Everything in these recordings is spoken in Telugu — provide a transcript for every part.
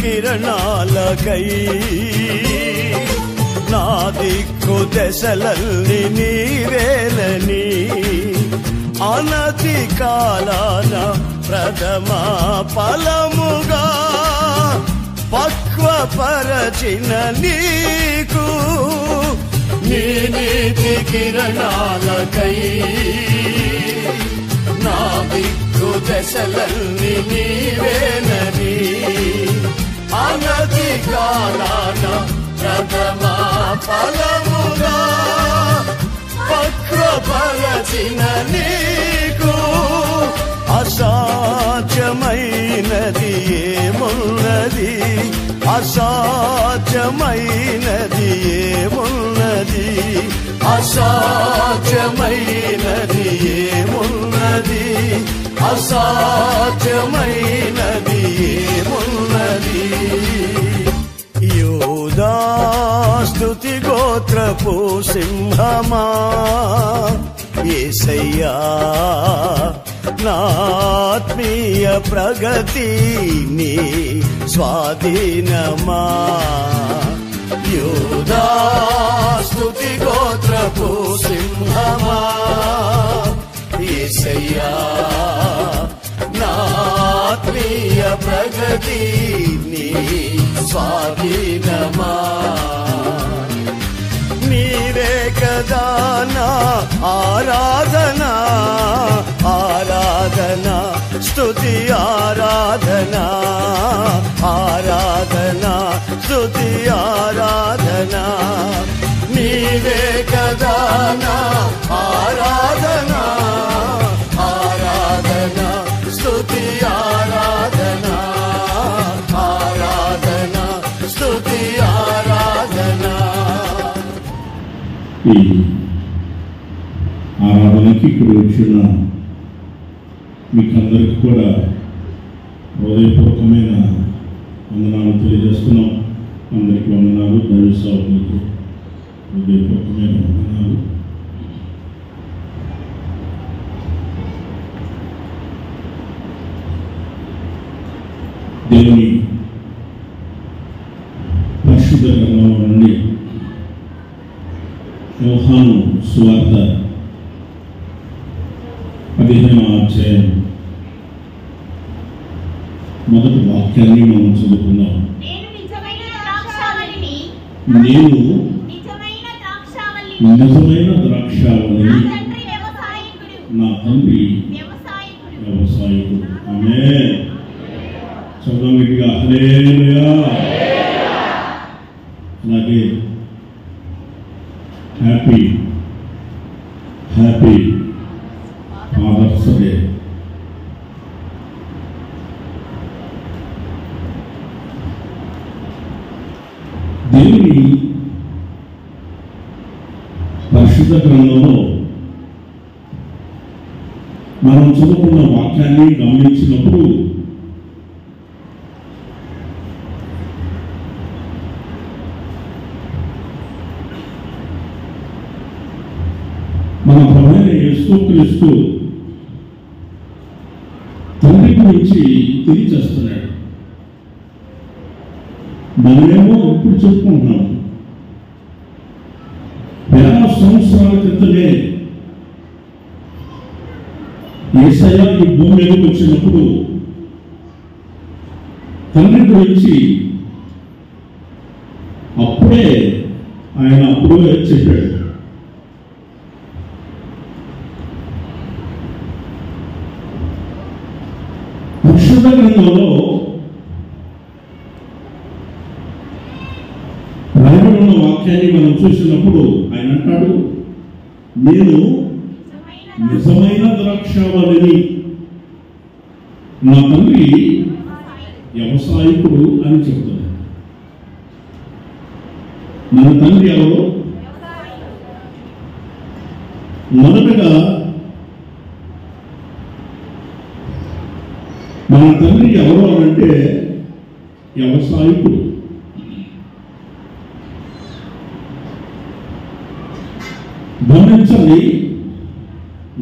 కిరణాలకై నా దిక్కు దశలల్ని నీవేలని అనతి కాలాన ప్రథమ ఫలముగా పక్వపరచిన నీకు నీ నీతి కిరణాలకై నా దిక్కు దశలల్ని నీవేలని అనతి కాలాన ప్రథమ ఫలముగా పక్వపరచిన నీకు అసాధ్యమైనది ఏమున్నది అసాధ్యమైనది ఏమున్నది అసాధ్యమైనది ఏమున్నది అసాధ్యమైనది ఏమున్నది యూదా స్తుతి గోత్రపు సింహమా యేసయ్యా నా ఆత్మీయ ప్రగతి నీ స్వాధీనమా యూదా స్తుతి గోత్రపు సింహమా యేసయ్యా నా ఆత్మీయ ప్రగతి నీ స్వాధీనమా నీవే కదా నా ఆరాధన ఆరాధన స్తుతి ఆరాధన ఆరాధన స్తుతి ఆరాధన నీవే కదా నా ఆరాధన ఆరాధన స్తుతి ఆరాధన ఆరాధన స్తుతి ఆరాధన ఈ ఆరాధనకి ఇక్కడ వచ్చిన మీకందరికీ కూడా హృదయపూర్వకమైన వందనాలు తెలియజేస్తున్నాం. అందరికీ వందనాలు. దైవ సేవకులకు హృదయపూర్వకమైన వందనాలు. దేవుని పరిశుద్ధ గ్రంథంలో నుండి యోహాను సువార్త 15వ అధ్యాయం మొదటి వాక్యాన్ని మనం చదువుకుందాం. నేను నిజమైన ద్రాక్షావళిని, నా తండ్రి వ్యవసాయకుడు. ఆమేన్. చదువు గట్టిగా హల్లెలూయా. అలాగే హ్యాపీ ఫాదర్స్ డే. దేవుని పరిశుద్ధ గ్రంథంలో మనం చదువుకున్న వాక్యాన్ని గమనించినప్పుడు మన ప్రభువైన యేసుక్రీస్తు తండ్రి గురించి తెలియచేస్తున్నాడు. మనమేమో ఇప్పుడు చెప్పుకుంటున్నాం. వేల సంవత్సరాల క్రితమే యేసయ్య ఈ భూమి మీదకి వచ్చినప్పుడు తండ్రి గురించి అప్పుడే చెప్పాడు. పరిశుద్ధ గ్రంథంలో రాయబడి ఉన్న వాక్యాన్ని మనం చూసినప్పుడు ఆయన అంటాడు, నేను నిజమైన ద్రాక్షావళిని, నా తండ్రి వ్యవసాయకుడు అని చెప్తున్నాడు. మన తండ్రి ఎవరు? మొదటగా మన తండ్రి ఎవరు అనంటే వ్యవసాయకుడు. గమనించాలి,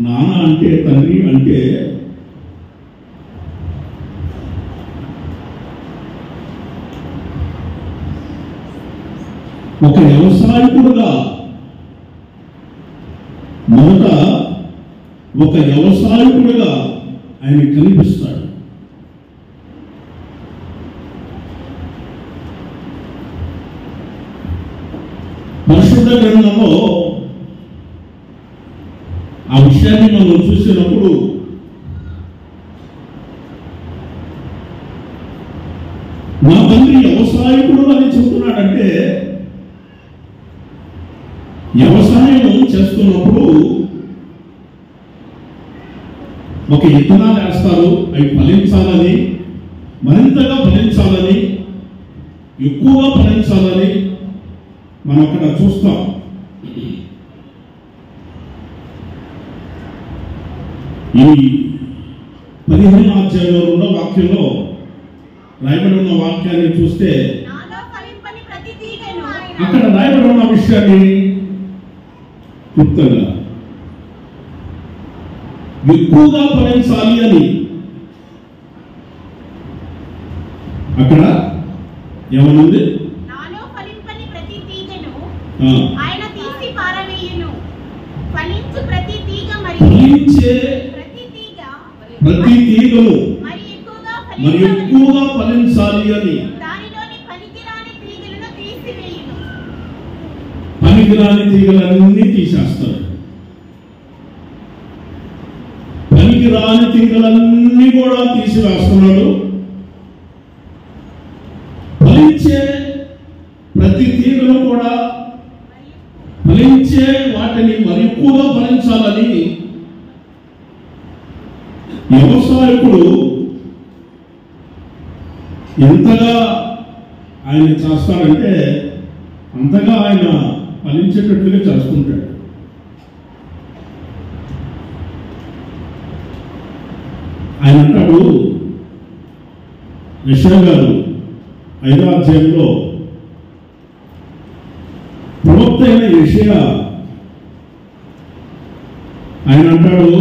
నాన్న అంటే తండ్రి అంటే వ్యవసాయకుడుగా మొదట ఒక వ్యవసాయకుడుగా ఆయన కనిపిస్తాడు. పరిశుద్ధ గ్రంథంలో ఆ విషయాన్ని మనం చూసినప్పుడు నా తండ్రి వ్యవసాయకుడు అని చెబుతున్నాడంటే వ్యవసాయం చేస్తున్నప్పుడు ఒక విత్తనాలు వేస్తారు, అవి ఫలించాలని, మరింతగా ఫలించాలని, ఎక్కువగా ఫలించాలని మనం అక్కడ చూస్తాం. ఈ 15వ అధ్యాయంలో 2వ వాక్యంలో రాయబడి ఉన్న వాక్యాన్ని చూస్తే అక్కడ రాయబడి ఉన్న విషయాన్ని క్లుప్తంగా ఎక్కువగా ఫలించాలి అని అక్కడ ఏమనుంది? ఫలించే ప్రతి తీగను మరి ఎక్కువగా ఫలించాలి అని పనికిరాని తీగలన్నీ తీసేస్తాడు. పనికిరాని తీగలన్నీ కూడా తీసివేస్తున్నాడు. ఫలించే ప్రతి తీగను కూడా ఫలించే వాటిని మరి ఎక్కువగా ఫలించాలని వ్యవసాయకుడు ఎంతగా ఆయన చేస్తాడంటే అంతగా ఆయన ఫలించేటట్లుగా చేస్తుంటాడు. ఆయన అంటాడు, యెషయా గారు 5వ అధ్యాయంలో ప్రవక్త అయిన యెషయా ఆయన అంటాడు,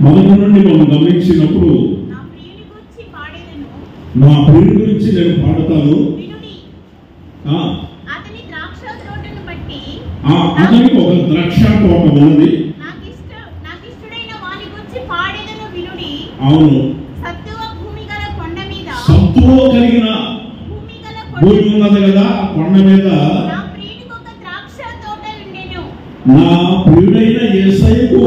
మొదటి నుండి మనం గమనించినప్పుడు నా ప్రియుడి గురించి నేను పాడతాను, అతనికి ఒక ద్రాక్ష తోట ఉన్నది, అవును, సత్తువ కలిగిన భూమి ఉన్నది కదా, కొండ మీద నా ప్రియుడైన యేసయ్యకు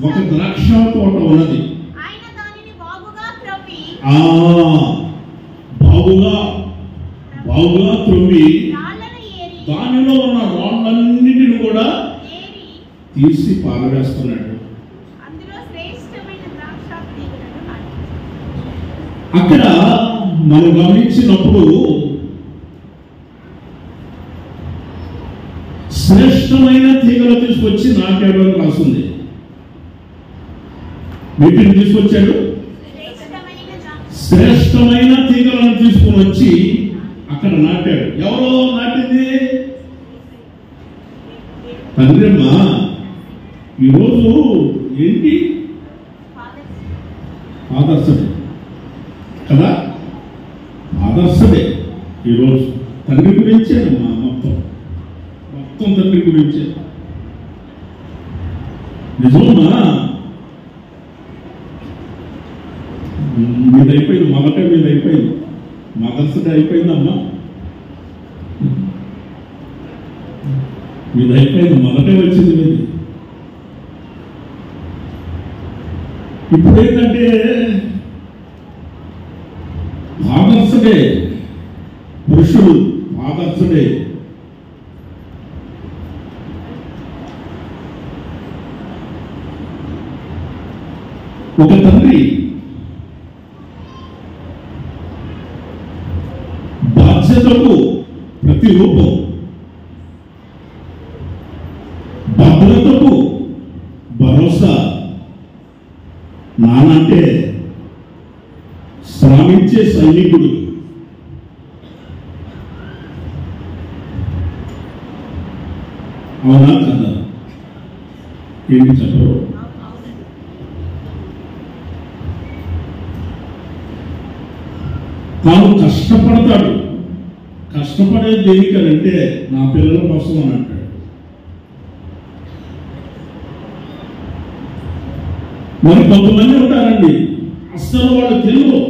ఒక ద్రాక్ష తోట ఉన్నది. బాగుగా త్రొవ్వి దానిలో ఉన్న రాళ్ళన్నిటిని కూడా తీసి పారవేస్తున్నాడు. అక్కడ మనం గమనించినప్పుడు శ్రేష్టమైన తీగలు తీసుకొచ్చి నాటాడు అని రాస్తుంది. వీటిని తీసుకొచ్చాడు, శ్రేష్టమైన తీగలను తీసుకుని వచ్చి అక్కడ నాటాడు. ఎవరో నాటింది? తండ్రమ్మ. ఈరోజు ఏంటి? ఆదర్శమే కదా, ఆదర్శమే. ఈరోజు తండ్రి గురించేనమ్మా, మొత్తం తండ్రి గురించే. నిజమా? మీద అయిపోయింది, మొదటే మీద అయిపోయింది, మదర్స్ డే అయిపోయిందమ్మా, మీద అయిపోయింది, మొదటే వచ్చింది మీది. ఇప్పుడు ఏంటంటే ఫాదర్స్ డే, పురుషుడు ఫాదర్స్ డే. ఒక తండ్రి బాధ్యతకు ప్రతిరూపం, భద్రతకు భరోసా. నానంటే శ్రమించే సైనికుడు. అవునా కదా? ఏంటి చెప్పరు? తాను కష్టపడతాడు, కష్టపడేది దేనికనంటే నా పిల్లల కోసం అని అంటాడు. మరి కొంతమంది ఉంటారండి, అస్సలు వాళ్ళు తెలియదు,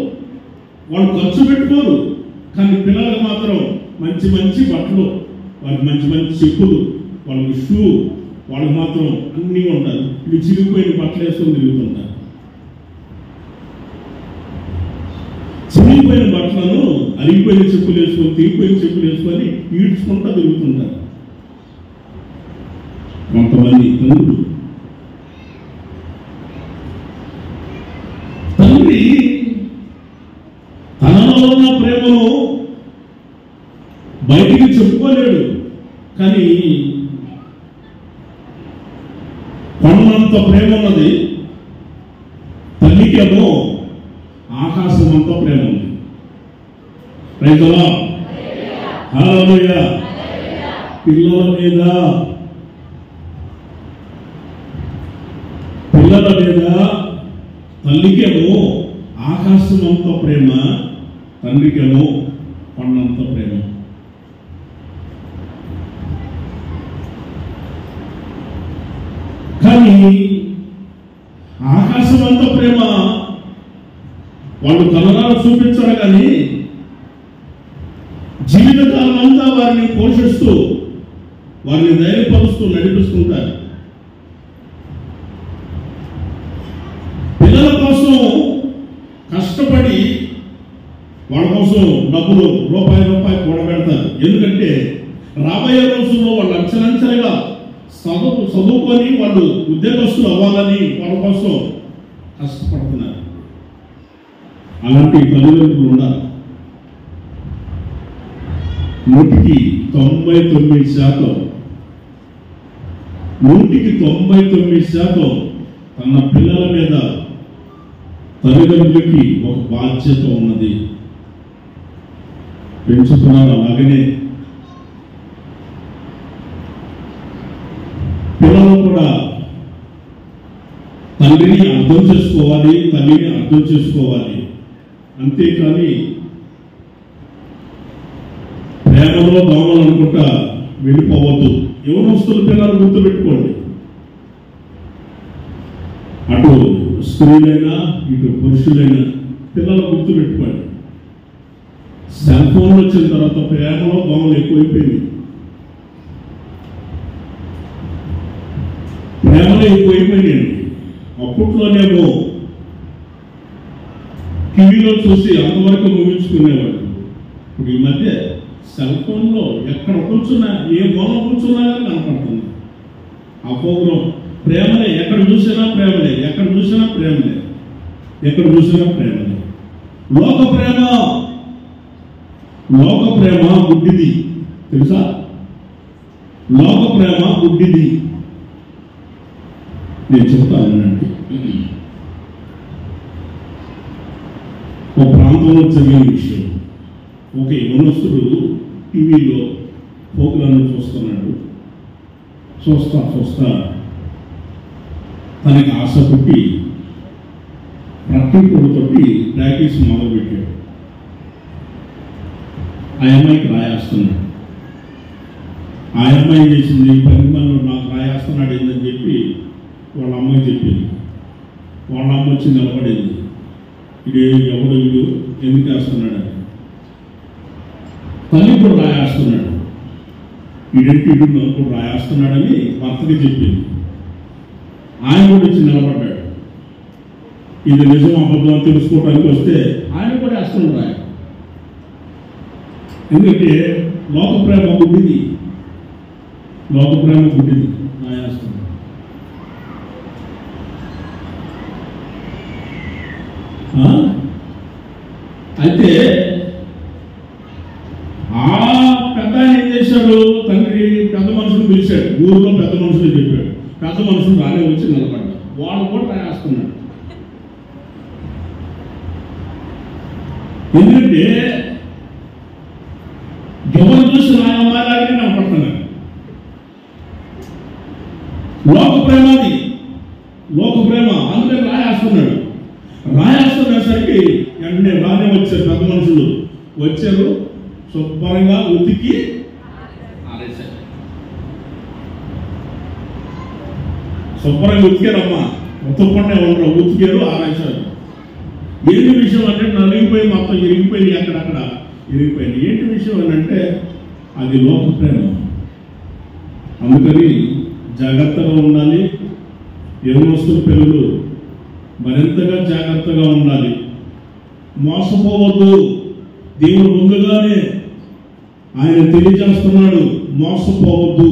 వాళ్ళు ఖర్చు పెట్టుకోరు, కానీ పిల్లలకు మాత్రం మంచి మంచి బట్టలు, వాళ్ళకి మంచి మంచి చెప్పులు, వాళ్ళకి షూ, వాళ్ళకి మాత్రం అన్నీ ఉంటారు. ఇవి చిరిగిపోయిన బట్టలు వేసుకొని తిరుగుతుంటారు. చిరిగిపోయిన బట్టలను అరిగిపోయిన చెప్పులు వేసుకొని, తీరిపోయిన చెప్పులు వేసుకొని ఈడ్చుకుంటూ తిరుగుతుంటారు. కొంతమంది తండ్రి తనలో ఉన్న ప్రేమను బయటికి చెప్పుకోలేడు, కానీ కొండంత ప్రేమ ఉన్నది. తల్లికేమో ఆకాశం అంతా ప్రేమ ఉంది. రైతులా హల్లెలూయా. పిల్లల మీద తల్లికేమో ఆకాశం అంత ప్రేమ, తండ్రికేమో కొండంత ప్రేమ. కానీ ఆకాశం అంత ప్రేమ వాళ్ళు కలరాలు చూపించరు, కానీ జీవితకాలం అంతా వారిని పోషిస్తూ, వారిని ధైర్యపరుస్తూ నడిపిస్తుంటారు. పిల్లల కోసం కష్టపడి వాళ్ళ కోసం డబ్బులు రూపాయి కూడబెడతారు. ఎందుకంటే రాబోయే రోజుల్లో వాళ్ళు అంచెలంచెలుగా చదువుకొని వాళ్ళు ఉద్యోగస్తులు అవ్వాలని వాళ్ళ కోసం కష్టపడుతున్నారు. అలాంటి తల్లిదండ్రులు ఉండాలి. 99% తన పిల్లల మీద తల్లిదండ్రులకి ఒక బాధ్యత ఉన్నది. పెంచుతున్నారు. అలాగనే పిల్లలు కూడా తండ్రిని అర్థం చేసుకోవాలి, తల్లిని అర్థం చేసుకోవాలి. అంతేకాని ప్రేమలో దోమలు అనుకుంటా వెళ్ళిపోవద్దు. యవనస్తుల పిల్లలు గుర్తుపెట్టుకోండి. అటు స్త్రీలైనా ఇటు పురుషులైనా పిల్లలు గుర్తుపెట్టుకోండి. సెల్ ఫోన్లు వచ్చిన తర్వాత ప్రేమలో దోమలు ఎక్కువైపోయింది. ప్రేమలో ఎక్కువైపోయినాయండి. అప్పట్లోనేమో టీవీలో చూసి అంతవరకు ముగించుకునేవాడు. ఇప్పుడు ఈ మధ్య సెల్ ఫోన్లో ఎక్కడ కూర్చున్నా, ఏ మూల కూర్చున్నా కానీ కనపడుతుంది ఆ ప్రోగ్రాం. ప్రేమలే, ఎక్కడ చూసినా ప్రేమలే, ఎక్కడ చూసినా ప్రేమలే, ఎక్కడ చూసినా ప్రేమలే. లోక ప్రేమ గుడ్డిది, తెలుసా? లోక ప్రేమ గుడ్డిది. నేను చెప్తానండి. ఒక ప్రాంతంలో జరిగిన విషయం. ఒక యవనస్తుడు టీవీలో ప్రోగ్రాంలు చూస్తున్నాడు. చూస్తా తనకి ఆశ పుట్టి ప్రకృతితోటి ప్రాక్టీస్ మొదలుపెట్టాడు. ఆ అమ్మాయికి రాయేస్తున్నాడు. ఆ అమ్మాయి చేసింది, 10 మంది నాకు రాయేస్తున్నాడు ఏందని చెప్పి వాళ్ళ అమ్మాయి చెప్పింది. వాళ్ళ అమ్మ వచ్చి నిలబడింది. ఎవడు వీడు ఎందుకు వేస్తున్నాడు అని. తల్లి కూడా రాయేస్తున్నాడు. వీడెంటి కూడా రాయేస్తున్నాడని భర్తకి చెప్పింది. ఆయన కూడా వచ్చి నిలబడ్డాడు. ఇది నిజం అబద్ధం తెలుసుకోవడానికి వస్తే ఆయన కూడా వేస్తున్నాడు రాయ. ఎందుకంటే లోక ప్రేమ గుడ్డిది, రాయేస్తున్నాడు. అయితే ఆ పెద్ద ఆయన ఏం చేశాడు, తండ్రి పెద్ద మనుషులు పిలిచాడు. ఊరిలో పెద్ద మనుషులు చెప్పాడు. పెద్ద మనుషులు రానే వచ్చి నిలబడ్డాడు. వాడు కూడా రాయేస్తున్నాడు. ఎందుకంటే ఎవరు చూసి నా అమ్మాయిలాగే కనపడుతున్నాడు. లోక ప్రేమ అందుకని రాయేస్తున్నాడు. రాయేస్తున్నసరికి వెంటనే రానే వచ్చారు పెద్ద మనుషులు. వచ్చారు, శుభ్రంగా ఉతికి ఆరేశారు. శుభ్రంగా ఉతికారమ్మా, ఉతకకుండా ఉండరు, ఉతికారు ఆరేశారు. ఏంటి విషయం అంటే నలిగిపోయి మొత్తం ఇరిగిపోయింది, అక్కడక్కడ ఇరిగిపోయింది. ఏంటి విషయం అని అంటే అది లోక ప్రేమ. అందుకని జాగ్రత్తగా ఉండాలి. యవనస్తుల పిల్లలు మరింతగా జాగ్రత్తగా ఉండాలి. మోసపోవద్దు. దేవుడు ముందుగానే ఆయన తెలియజేస్తున్నాడు, మోసపోవద్దు.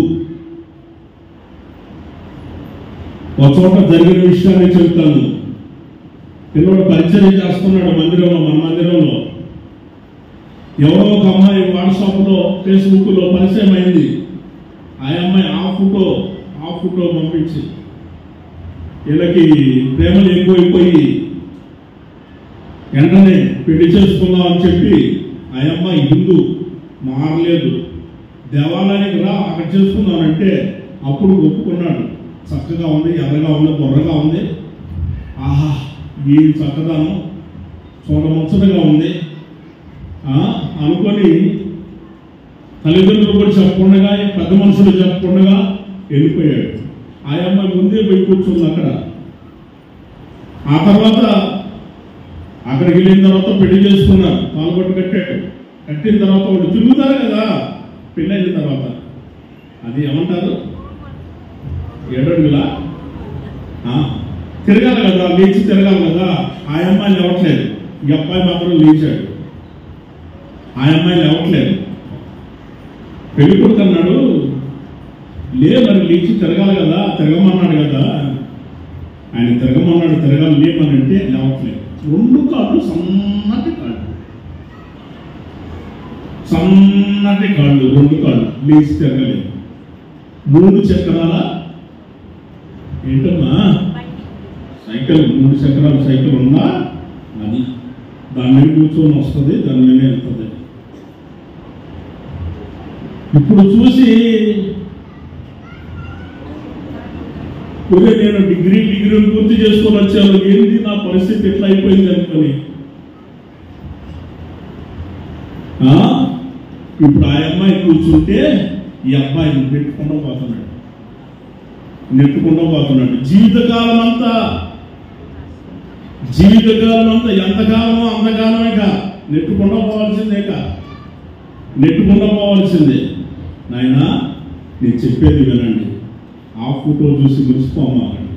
ఒక చోట జరిగిన విషయాన్ని చెప్తాను. పిల్లడు పరిచయం చేస్తున్నాడు మందిరంలో, మన మందిరంలో. ఎవరో ఒక అమ్మాయి వాట్సాప్లో ఫేస్బుక్లో పరిచయం అయింది. ఆ అమ్మాయి ఆ ఫోటో పంపించి వీళ్ళకి ప్రేమలు ఎక్కువైపోయి వెంటనే పెళ్లి చేసుకుందాం అని చెప్పి ఆ అమ్మాయి హిందూ మారలేదు. దేవాలయానికి రా, అక్కడ చేసుకుందామంటే అప్పుడు ఒప్పుకున్నాడు. చక్కగా ఉంది, ఎర్రగా ఉంది, బొర్రగా ఉంది. ఆహా, ఈ చక్కదనం చూడముచ్చటగా ఉంది అనుకొని తల్లిదండ్రులు కూడా చెప్పకుండా, పెద్ద మనుషులు చెప్పకుండా వెళ్ళిపోయాడు. ఆ అమ్మాయి ముందే పోయి కూర్చుంది అక్కడ. ఆ తర్వాత అక్కడికి వెళ్ళిన తర్వాత పెళ్లి చేసుకున్నారు, పాల్గొట్టు కట్టాడు. కట్టిన తర్వాత వాళ్ళు తిరుగుతారు కదా పెళ్ళి అయిన తర్వాత. అది ఏమంటారు, ఏడడుగులా తిరగాలి కదా, లేచి తిరగాలి కదా. ఆ అమ్మాయి లేవట్లేదు, ఈ అబ్బాయి మాత్రం లేచాడు. ఆ అమ్మాయి లేవట్లేదు. పెళ్లి కొడుకు అన్నాడు, మరి లేచి తిరగాలి కదా, తిరగమన్నాడు కదా. ఆయన తిరగమన్నాడు, తిరగాలి లేమని అంటే లేవట్లేదు. 2 కాళ్ళు సన్నటి కాళ్ళు 2 కాళ్ళు లేచి తిరగలేదు. 3 చక్రాల ఏంటమ్మా సైకిల్, 3 చక్రాల సైకిల్ ఉందా అని దాని మీద కూర్చొని వస్తుంది, దాని మీద వెళ్తుంది. ఇప్పుడు చూసి నేను డిగ్రీ పూర్తి చేసుకొని వచ్చాను, ఏంటి నా పరిస్థితి ఎట్లా అయిపోయింది అనుకొని. ఇప్పుడు ఆ అమ్మాయి కూర్చుంటే ఈ అబ్బాయిని నెట్టుకుండా పోతున్నాడు. జీవితకాలం అంతా ఎంతకాలమో అంతకాలమే నెట్టుకుండా పోవాల్సిందే. నాయనా, నేను చెప్పేది వినండి. ఆ ఫోటో చూసి మురిసిపోమాకండి.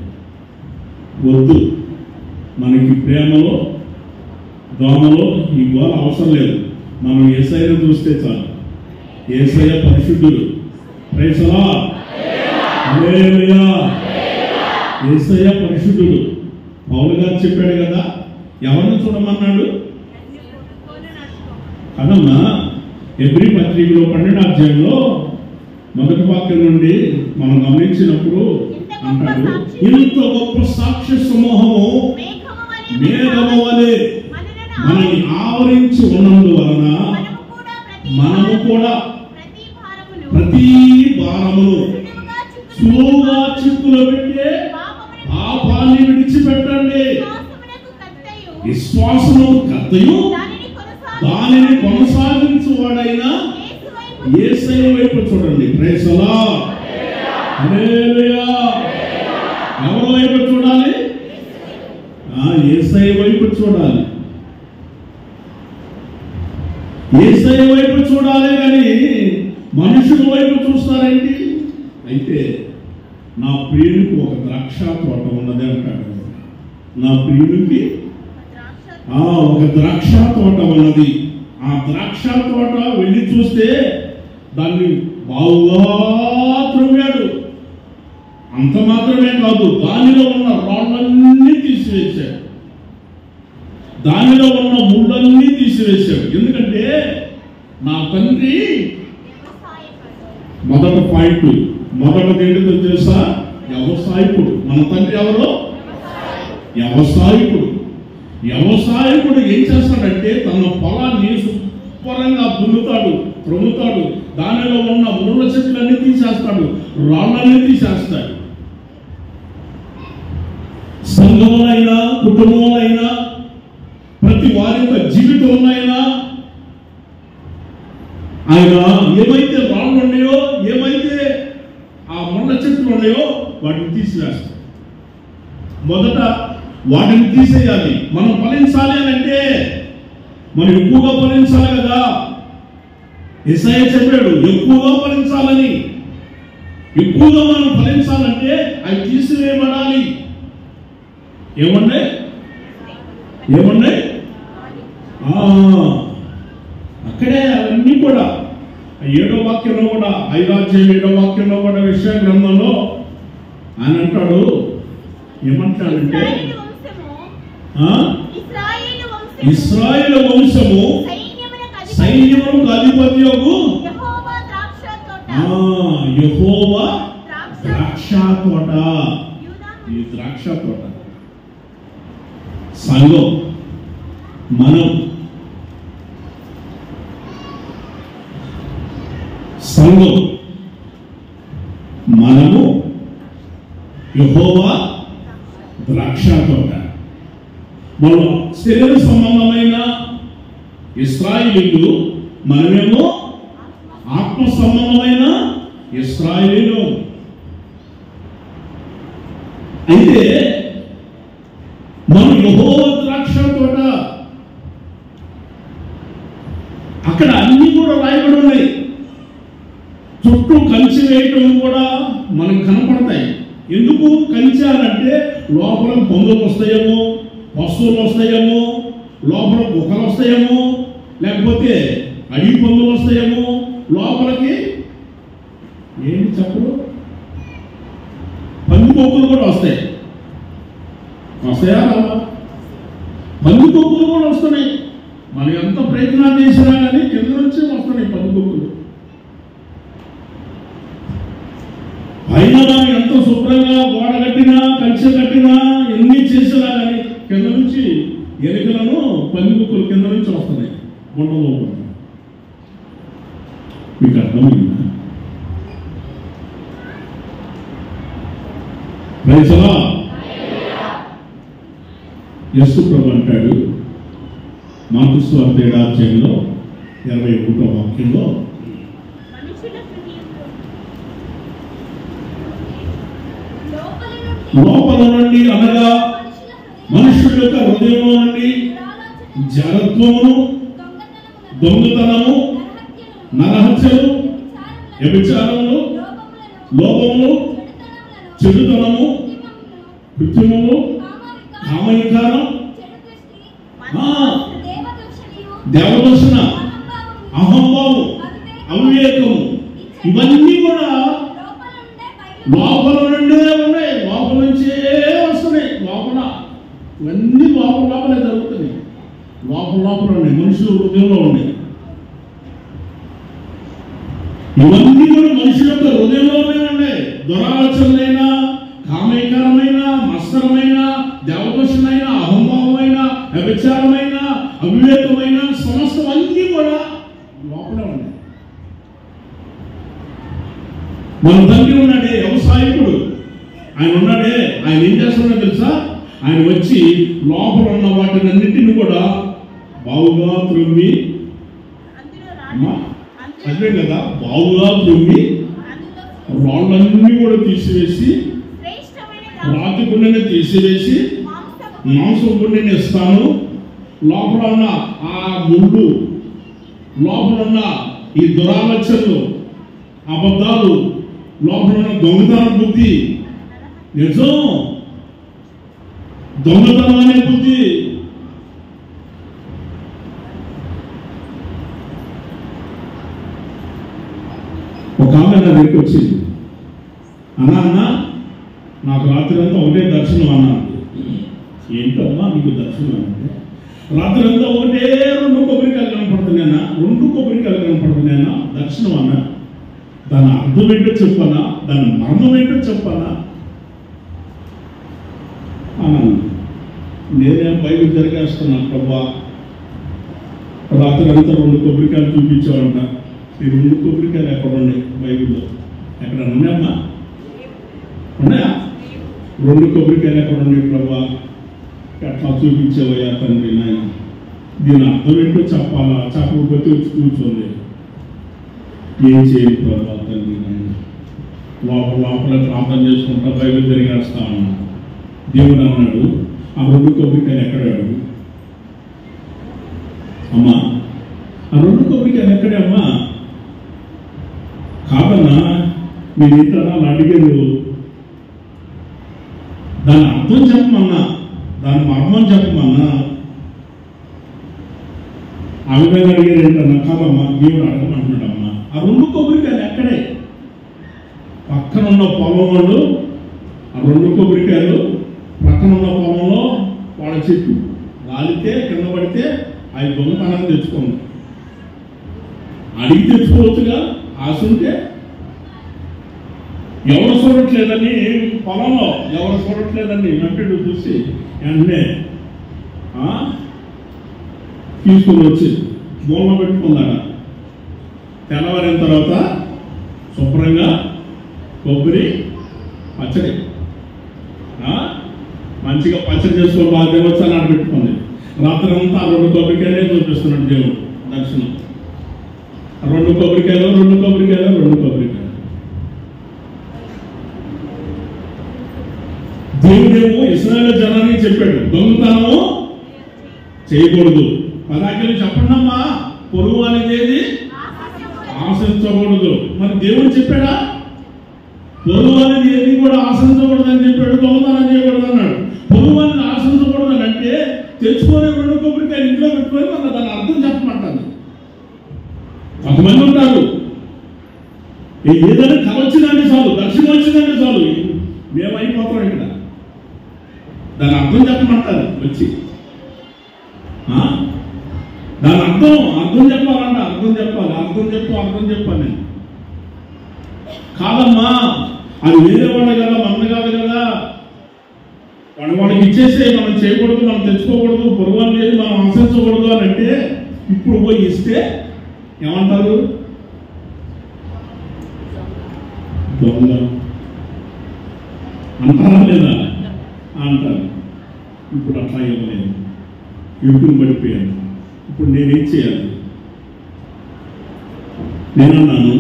వద్దు, మనకి ప్రేమలో దోమలో ఈ గోల అవసరం లేదు. మనం యేసయ్యను చూస్తే చాలు. యేసయ్య పరిశుద్ధుడు. Praise the lord. Hallelujah. Yesayya పరిశుద్ధుడు. పౌలు గారు చెప్పాడు కదా, ఎవరిని చూడమన్నాడు కదమ్మా. ఎబ్రీ పత్రికలో 12వ అధ్యాయంలో 1వ వాక్యం నుండి మనం గమనించినప్పుడు అంటాడు, ఇంత గొప్ప సాక్ష్య సమూహము మేఘము వలె మనల్ని ఆవరించి ఉన్నందువలన మనము కూడా ప్రతి భారమును సులువుగా చిక్కులో పెట్టే పాపాన్ని విడిచిపెట్టండి. విశ్వాసమునకు కర్తయు దానిని కొనసాగించువాడైన యేసయ్య వైపు చూడండి. Praise the lord. హల్లెలూయా. ఎవరి వైపు చూడాలి? యేసయ్య వైపు చూడాలి. యేసయ్య వైపు చూడాలి కానీ మనుషుల వైపు చూస్తారేంటి? అయితే నా ప్రియునికి ఒక ద్రాక్ష తోట ఉన్నది అంటాడు. నా ప్రియునికి ఒక ద్రాక్ష తోట ఉన్నది. ఆ ద్రాక్ష తోట వెళ్ళి చూస్తే దాన్ని బాగుగా త్రవ్వాడు. అంత మాత్రమే కాదు, దానిలో ఉన్న రాళ్ళన్నీ తీసివేశాడు, దానిలో ఉన్న ముళ్ళన్నీ తీసివేశాడు. ఎందుకంటే నా తండ్రి మొదటి ఏంటితో తెలుసా? వ్యవసాయకుడు. మన తండ్రి ఎవరు? వ్యవసాయకుడు ఏం చేస్తాడంటే తన పొలాన్ని శుభ్రంగా త్రొమ్ముతాడు. దానిలో ఉన్న ముళ్ళ చెట్లన్నీ తీసేస్తాడు, రాళ్ళన్నీ తీసేస్తాడు. సంఘంలో కుటుంబంలో ప్రతి వారి యొక్క జీవితంలో ఆయన ఏమైతే రాళ్ళు ఉన్నాయో, ఏమైతే ఆ మొండ చెట్లు ఉన్నాయో వాటిని తీసివేస్తాడు. మొదట వాటిని తీసేయాలి. మనం ఫలించాలి అని అంటే మనం ఎక్కువగా ఫలించాలి కదా. యెషయా చెప్పాడు ఎక్కువగా ఫలించాలని. ఎక్కువగా మనం ఫలించాలంటే అవి తీసివేయబడాలి. ఏమండే అక్కడే అవన్నీ కూడా 7వ వాక్యంలో కూడా 5వ అధ్యాయం 7వ వాక్యంలో కూడా యెషయా గ్రంథంలో ఆయన అంటాడు, ఏమంటాడంటే ఇశ్రాయేలు వంశము సైన్యములకు అధిపతియగు యెహోవా ద్రాక్ష తోట. ఈ ద్రాక్ష తోట సంఘం మనం. సంఘం మనము యెహోవా ద్రాక్ష తోట. మన శరీర సంబంధమైన ఇశ్రాయేలీయులు, మనమేమో ఆత్మ సంబంధమైన ఇశ్రాయేలీయులు. అయితే మనం యెహోవా ద్రాక్ష తోట. అక్కడ అన్ని కూడా రాయబడి ఉన్నాయి. చుట్టూ కంచె వేయటం కూడా మనకు కనపడతాయి. ఎందుకు కంచె అంటే లోపల పందులు వస్తాయేమో, పశువులు వస్తాయేమో, లోపల కుక్కలు వస్తాయేమో, లేకపోతే అడవి పందులు వస్తాయేమో, లోపలికి ఏంటి చెప్పరు పందికొక్కులు కూడా వస్తాయా రావా? పందికొక్కులు కూడా వస్తున్నాయి. మనం ఎంత ప్రయత్నాలు చేసినా కానీ కింద నుంచి వస్తున్నాయి పందికొక్కులు. అయినా మనం ఎంత శుభ్రంగా గోడ కట్టినా, కంచె కట్టినా, ఎన్ని చేసినా కానీ కింద నుంచి ఎలుకలను పందికొక్కులు కింద నుంచి వస్తున్నాయి గుండలో. మీకు అర్థమైందా? రైతులా యేసు ప్రభు అంటాడు మార్కు సువార్త 7వ అధ్యాయంలో 21వ వాక్యంలో, లోపల నుండి అనగా మనుషుల యొక్క హృదయంలో నుండి జారత్వమును, దొంగతనము, నరహత్యలు, వ్యభిచారములు, లోపములు, చెడుతనము, కృత్రిమము, కామవికారం, దేవదర్శన, అహంభావం, అవివేకము, ఇవన్నీ కూడా లోపల నుండే ఉన్నాయి. లోపల నుంచే వస్తున్నాయి. లోపల ఇవన్నీ లోపలే జరుగుతున్నాయి. లోపల ఉన్నాయి. మనుషుల హృదయంలో ఉన్నాయి. ఇవన్నీ కూడా మనుషుల యొక్క హృదయంలోనే ఉన్నాయి. దురాలోచనలైన, కామేకరమైన, మత్సరమైన, దేవదోషమైన, అహంభావమైన, వ్యభిచారమైన, అవివేకమైన సమస్తం అన్నీ కూడా లోపలే ఉన్నాయి. మన తండ్రి ఉన్నాడే వ్యవసాయకుడు, ఆయన ఉన్నాడే, ఆయన ఏం చేస్తున్నాడో తెలుసా? ఆయన వచ్చి లోపల ఉన్న వాటిని అన్నింటిని కూడా బావుగా త్రొమ్మి, అదే కదా, బావుగా త్రొమ్మి రాళ్ళన్నీ కూడా తీసివేసి, రాతి గుండెని తీసివేసి మాంసం గుండెని ఇస్తాను. లోపల ఉన్న ఆ ముళ్ళు, లోపల ఉన్న ఈ దురాలోచనలు, అబద్ధాలు, లోపల ఉన్న దొంగతన బుద్ధి, నిజం దొంగతనం అనే బుద్ధి, ఒక ఆమె నా దగ్గరికి వచ్చింది. అన్న నాకు రాత్రి అంతా ఒకటే దర్శనం అన్నాను. ఏంటమ్మా నీకు దర్శనం అంటే, రాత్రి అంతా ఒకటే 2 కొబ్బరికాయలు కనపడుతున్నాయన్నా, 2 కొబ్బరికాయలు కనపడుతున్నాయన్నా దర్శనం అన్నా. దాని అర్థం ఏంటో చెప్పనా, దాని మర్మం ఏంటో చెప్పనా అన్నాను. నేనేం బైబిల్ జరిగేస్తున్నాను ప్రభా. రాత్రి అంతా 2 కొబ్బరికాయలు చూపించావంట. ఈ 2 కొబ్బరికాయలు ఎక్కడ ఉన్నాయి బైబిల్లో? ఎక్కడ ఉన్నాయమ్మా? ఉన్నాయా? 2 కొబ్బరికాయలు ఎక్కడ ఉన్నాయి ప్రభా? ఎట్లా చూపించేవయ్యా తండ్రి నాయన. దీని అర్థం ఏంటో చెప్పాలా? చెప్పకపోతే వచ్చి కూర్చోండి. ఏం చేయాలి ప్రభావ తండ్రి లోపల ప్రార్థన చేసుకుంటా బైబిల్ తిరిగేస్తా ఉన్నా. దేవుడు అన్నాడు, ఆ 2 కొబ్బరికాయలు ఎక్కడాడు అమ్మా? ఆ 2 కొబ్బరికాయలు ఎక్కడే అమ్మా? కాదన్నా, మీరు ఇంతనా అడిగారు, దాని అర్థం చెప్పమన్నా, దాని మర్మం చెప్పమన్నా. ఆ విధంగా అడిగారు ఏంటన్నా? కాదమ్మా, దేవుడు అడగమంటున్నాడమ్మా. ఆ 2 కొబ్బరికాయలు ఎక్కడే? పక్కన ఉన్న పొలం వాళ్ళు ఆ 2 కొబ్బరికాయలు పక్కన ఉన్న పొలంలో వాళ్ళ చెట్టు రాలితే కింద పడితే అవి దొంగతనాన్ని తెచ్చుకోండి. అడిగి తెచ్చుకోవచ్చుగా, ఆశ ఉంటే. ఎవరు చూడట్లేదని పొలంలో ఎవరు చూడట్లేదని వెంకడు చూసి వెంటనే తీసుకుని వచ్చి మూలలో పెట్టుకున్నాడు. తెల్లవారిన తర్వాత శుభ్రంగా కొబ్బరి పచ్చడి మంచిగా పచ్చడి చేసుకొని బాగా తినవచ్చు అని పెట్టుకుంది. రాత్రి అంతా 2 కొబ్బరికాయలే చూపిస్తున్నాడు దేవుడు దర్శనం. 2 కొబ్బరికాయలు 2 కొబ్బరికాయలు 2 కొబ్బరికాయలు. దేవుడేమో ఇశ్రాయేలు జనానికి చెప్పాడు, దొంగతనము చేయకూడదు. 10 ఆజ్ఞలు చెప్పండి అమ్మా, పొరుగు అనేది ఆశించకూడదు. మరి దేవుడు చెప్పాడా? పొరుగు అనేది ఏది కూడా ఆశించకూడదు అని చెప్పాడు, దొంగతనం చేయకూడదు అన్నాడు. పొరుగు అనేది ఆశించకూడదు అని అంటే తెచ్చుకొని 2 కొబ్బరికాయలు ఇంట్లో పెట్టుకొని మన దాని అర్థం చెప్పమంటాను. కొంతమంది ఉంటారు, ఏదైనా కళ వచ్చిందంటే చాలు, దర్శనం వచ్చిందంటే చాలు, మేమైపోతాం ఇక్కడ. దాని అర్థం చెప్పమంటారు వచ్చి. దాని అర్థం చెప్పాలంట, అర్థం చెప్పాలి. కాదమ్మా, అది వేరే వాళ్ళ కదా, మన కాదు కదా. వాళ్ళకి ఇచ్చేస్తే మనం చేయకూడదు, మనం తెచ్చుకోకూడదు, పొరుగు లేదు, మనం ఆశించకూడదు అని అంటే ఇప్పుడు పోయి ఇస్తే ఏమంటారు? దొంగ అంటారా లేదా? అంటారు. ఇప్పుడు అట్లా ఇవ్వలేదు, ఎప్పుడు పడిపోయాను. ఇప్పుడు నేనేం చేయాలి? నేనన్నాను,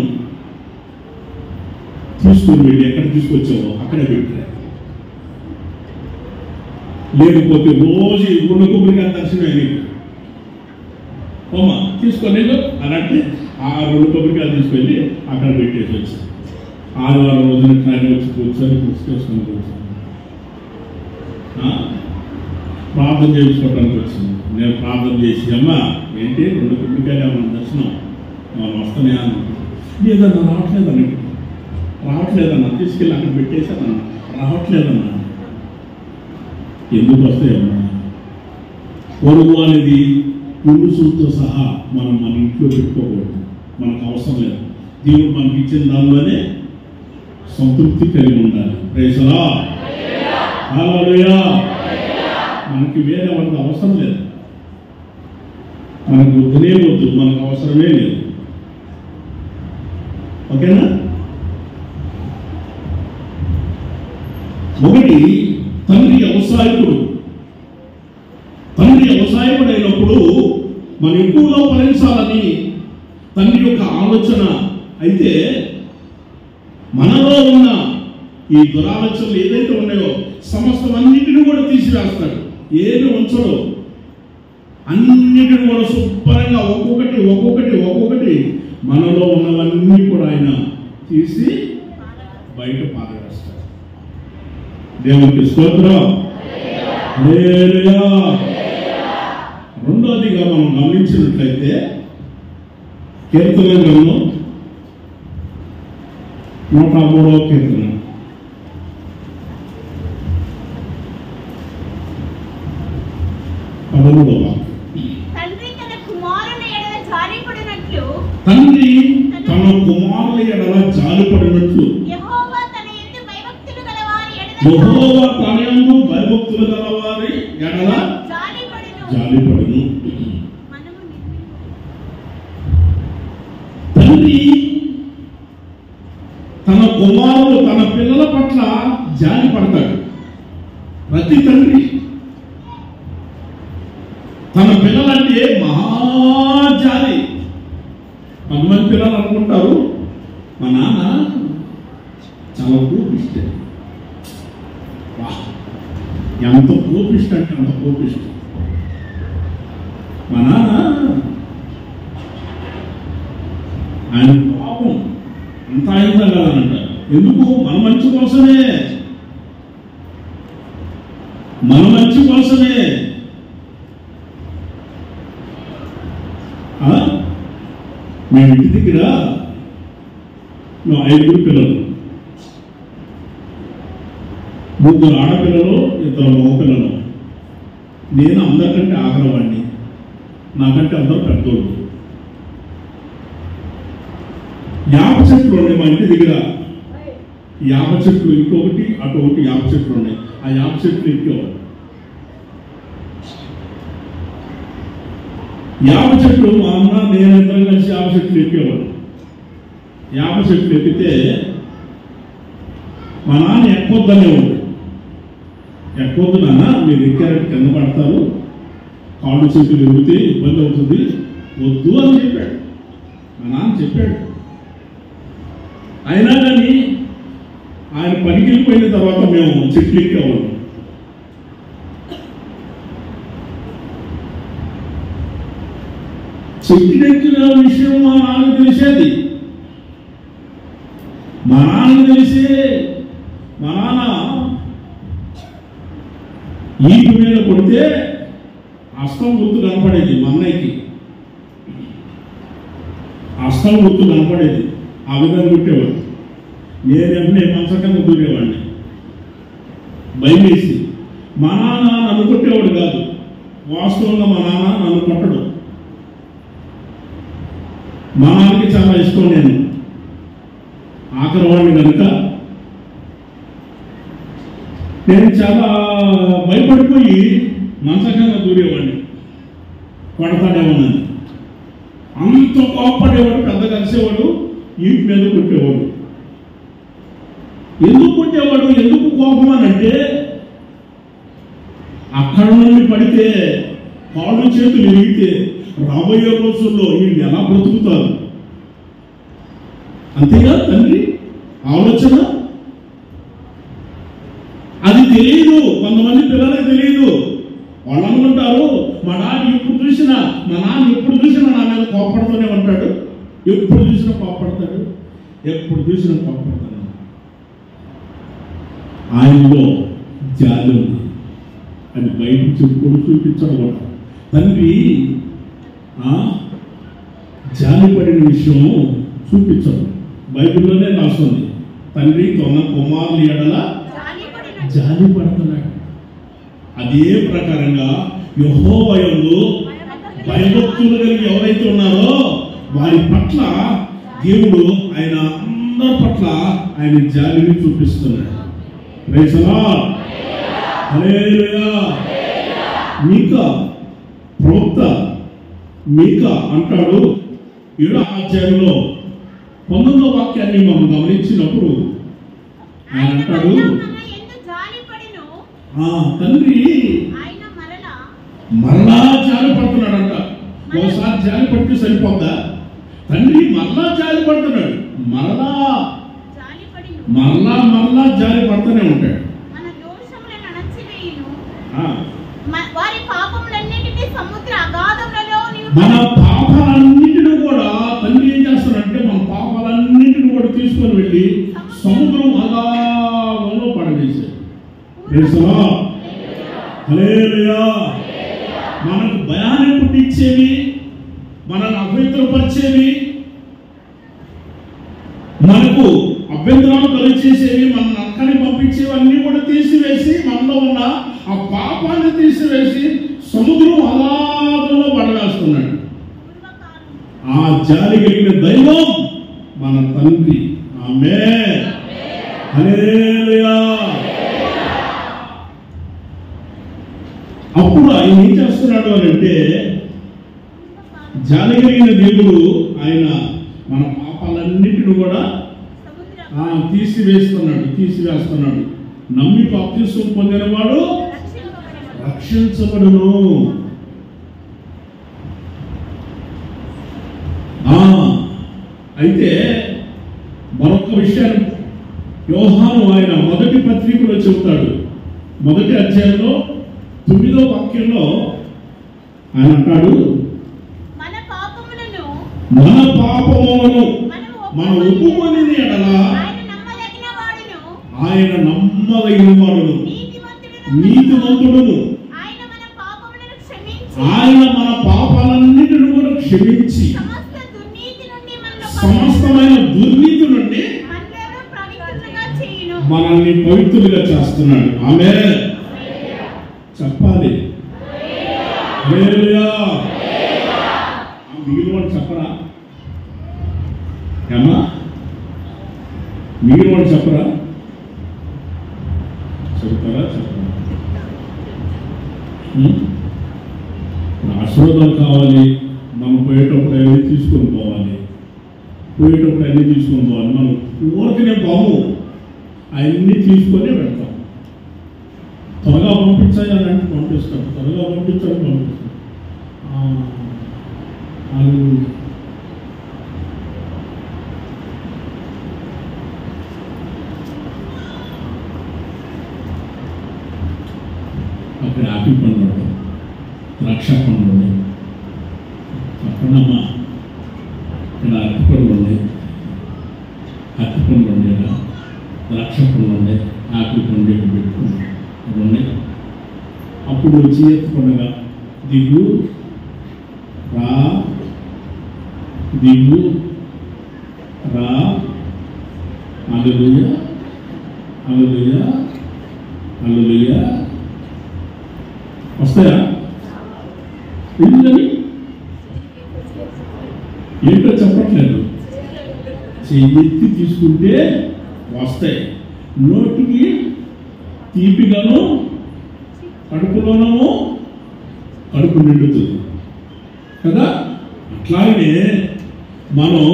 తీసుకుని వెళ్ళి ఎక్కడ తీసుకొచ్చావో అక్కడే పెట్టా. లేకపోతే రోజు 2 కొబ్బరికాయ దర్శనం ఓమా తీసుకొని అలాంటి ఆ 2 కొబ్బరికాయలు తీసుకెళ్ళి అక్కడ పెట్టేసి వచ్చి ఆదివారం రోజున ట్రైన్ వచ్చి కూర్చొని పుస్తకేసుకొని కూర్చొని ప్రార్థన చేసుకోవడానికి వచ్చింది. నేను ప్రార్థన చేసి, అమ్మా ఏంటి 2 కొబ్బరికాయలు ఏమన్నా దర్శనం మనం వస్తానే అన్న. లేదన్నా, రావట్లేదన్నా, తీసుకెళ్ళి అక్కడ పెట్టేశానన్నా, రావట్లేదన్నా. ఎందుకు వస్తాయమ్మా? పొరుగు అనేది పురుషులతో సహా మనం మన ఇంట్లో పెట్టుకోకూడదు, మనకు అవసరం లేదు. దేవుడు మనకి ఇచ్చిన దానిలోనే సంతృప్తి కలిగి ఉండాలి. ప్రైజ్ ది లార్డ్, హల్లెలూయా. మనకి వేరే వాళ్ళకి అవసరం లేదు, మనకు వద్దునే వద్దు, మనకు అవసరమే లేదు. ఓకేనా? ఒకటి, తండ్రి వ్యవసాయకుడు అయినప్పుడు మనం ఎక్కువగా ఫలించాలని తండ్రి యొక్క ఆలోచన. అయితే మనలో ఉన్న ఈ దురాలోచనలు ఏదైతే ఉన్నాయో సమస్తం అన్నింటినీ కూడా తీసివేస్తాడు, ఏది ఉంచడు. అన్నిటిని కూడా శుభ్రంగా ఒక్కొక్కటి మనలో ఉన్నవన్నీ కూడా ఆయన తీసి బయట పారవేస్తాడు. దేవునికి స్తోత్రం, హల్లెలూయా. రెండోదిగా మనం గమనించినట్లయితే కీర్తన గ్రంథం 103వ కీర్తన 13వ వాక్యం. తండ్రి తన కుమారుల ఎడల జాలిపడినట్లు యెహోవా తన యందు భయభక్తులు గలవారి ఎడల జాలిపడును. తండ్రి తన కుమారుడు తన పిల్లల పట్ల జాలి పడతాడు. ప్రతి తండ్రి తన పిల్లలంటే మహాజాలి. కొంతమంది పిల్లలు అనుకుంటారు ఎంత కోపిష్ట అంటే అంత కోపిష్ట. మా నాన్న ఆయన పాపం అంత ఆయుధం కాదనంట. ఎందుకు? మన మంచి కోసమే, మన మంచి కోసమే. మేము ఇంటి దగ్గర మేము 5 పిల్లలు, 3 ఆడపిల్లలు, 2 మగపిల్లలు. నేను అందరికంటే ఆఖరవాడిని, నాకంటే అందరూ పెద్దోళ్ళు. 50 చెట్లు ఉన్నాయి మా ఇంటి దగ్గర. 50 చెట్లు, ఇంకొకటి అటు ఒకటి 50 చెట్లు ఉన్నాయి. ఆ 50 చెట్లు ఎక్కేవాడు. 50 చెట్లు మా అమ్మ నేను ఇద్దరం కలిసి 50 చెట్లు ఎక్కేవాడు. 50 చెట్లు ఎక్కితే మా నాన్న ఎక్కొద్దనేవాడు. ఎక్కొద్దు నాన్న, మీరు ఎక్కారంటే కింద పడతారు, కాళ్ళు చేతులు ఎగితే ఇబ్బంది అవుతుంది, వద్దు అని చెప్పాడు. మా నాన్న చెప్పాడు. అయినా కానీ ఆయన పనికి వెళ్ళిపోయిన తర్వాత మేము చెట్లు ఎక్కేవాళ్ళం. చెట్లు ఎక్కిన విషయం మా నాన్న తెలిసేది. మా నాన్న తెలిసే మా నాన్న ఈపు మీద కొడితే అస్తం గుర్తు కనపడేది. మా అన్నయ్యకి అస్తం గుర్తు కనపడేది. ఆ విధంగా కొట్టేవాడు. నేనంటే మనసు కింద దూరేవాడిని భయం వేసి. మా నాన్న నన్ను కొట్టేవాడు కాదు. వాస్తవంగా మా నాన్న నన్ను కొట్టడు. మా నాన్నకి చాలా ఇష్టం. నేను ఆఖరివాడిని కనుక నేను చాలా భయపడిపోయి మనసకంగా దూరేవాడిని, కొడతాడేమోనని. అంత కోపడేవాడు, పెద్ద కలిసేవాడు, ఇంటి మీద కొట్టేవాడు. ఎందుకు కొట్టేవాడు, ఎందుకు కోపం అని అంటే, అక్కడ నుండి పడితే కాళ్ళు చేతులు ఎరిగితే రాబోయే రోజుల్లో వీళ్ళు ఎలా బ్రతుకుతారు. అంతేగా తండ్రి ఆలోచన. అది తెలియదు, కొంతమంది పిల్లలకు తెలియదు. వాళ్ళు అనుకుంటారు మా నాన్న ఎప్పుడు చూసినా నా మీద కోపడుతూనే ఉంటాడు, ఎప్పుడు చూసినా కోపడతాడు. ఆయనలో జాలి ఉంది. అది బయటకు చెప్పుకొని చూపించడం కూడా. తండ్రి జాలి పడిన విషయం చూపించడం బైబిల్లోనే రాస్తుంది. తండ్రి తన కుమారుని ఎడల జాలి పడుతున్నాడు. అదే ప్రకారంగా యెహోవా యందు భయభక్తులు కలిగి ఎవరైతే ఉన్నారో వారి పట్ల దేవుడు ఆయన అందరి పట్ల ఆయన జాలిని చూపిస్తున్నాడు. Praise the lord. Hallelujah. Micah ప్రవక్త మీకా అంటాడు 7వ అధ్యాయంలో 19వ వాక్యాన్ని మనం గమనించినప్పుడు ఆయన అంటాడు, తండ్రి మరలా జాలి పడుతున్నాడంట. ఒకసారి జాలి పడితే సరిపోద్దా? తండ్రి మరలా జాలి పడుతున్నాడు. మరలా జాలి పడుతూనే ఉంటాడు. మన పాపాలన్నింటినీ కూడా తండ్రి ఏం చేస్తాడంటే మన పాపాలన్నింటినీ కూడా తీసుకొని వెళ్ళి సముద్రం అగాధంలో పడవేశాడు. హల్లెలూయా. మనకు భయాన్ని పుట్టించేవి, మనల్ని అపవిత్రపరిచేవి, మనకు అభ్యంతరాలు కలిగేసేవి, మన నక్కని పంపించేవి అన్ని కూడా తీసివేసి మనలో ఉన్న ఆ పాపాన్ని తీసివేసి సముద్రం అగాధంలో పడవేస్తున్నాడు. ఆ జాలి కలిగిన దైవం మన తండ్రి. ఆమేన్. హల్లెలూయా. అప్పుడు ఆయన ఏం చేస్తున్నాడు అని అంటే, జాలి కలిగిన దేవుడు ఆయన మన పాపాలన్నిటిని కూడా తీసివేస్తున్నాడు. నమ్మి బాప్తిస్మం పొందిన వాడు రక్షించబడును. అయితే మరొక విషయాన్ని యోహాను ఆయన మొదటి పత్రికలో చెబుతాడు. మొదటి అధ్యాయంలో 9వ వాక్యంలో ఆయన అంటాడు, మన పాపములను మనం ఒప్పుకొని ఎడల ఆయన నమ్మదగిన వాడును, నీతిమంతుడును, ఆయన మన పాపాలన్నిటిని కూడా క్షమించి సమస్తమైన దుర్నీతి నుండి మనల్ని పవిత్రులుగా చేస్తున్నాడు. ఆమేన్ చెప్పాలి. హల్లెలూయా. మిగిలిన వాళ్ళు చెప్పరా? ఏమా మిగిలిన వాళ్ళు చెప్పరా? చెప్తారా? చెప్పరా? ఆశీర్వాదాలు కావాలి. మనం పోయేటప్పుడు అన్నీ తీసుకొని పోవాలి. మనం ఊరికనే బాబు అవన్నీ తీసుకొని వెళ్తాం. త్వరగా పంపించాలి అని అంటే పంపిస్తాం. త్వరగా పంపించాలి పంపిస్తాం. అక్కడ ఆపిల్ పండు, ద్రాక్ష పండు, అక్కడమ్మా ఇక్కడ అరటిపండు ఉండే, అరటిపండు ఉండేలా, ద్రాక్ష పండు ఉండే, ఆపిల్ పండు ఇక్కడ పెట్టుకున్నాం ఉన్నాయి. అప్పుడు వచ్చి ఎత్తుకొనగా దిగు రా, దిగు రా, హల్లెలూయా, హల్లెలూయా, హల్లెలూయా. వస్తాయా? ఎందుకని ఏంటో చెప్పట్లేదు. చెయ్యి తీసుకుంటే వస్తాయి. నోటికి తీపిగాను, కడుపులోనూ కడుపు నిండుతుంది కదా. అట్లాగే మనం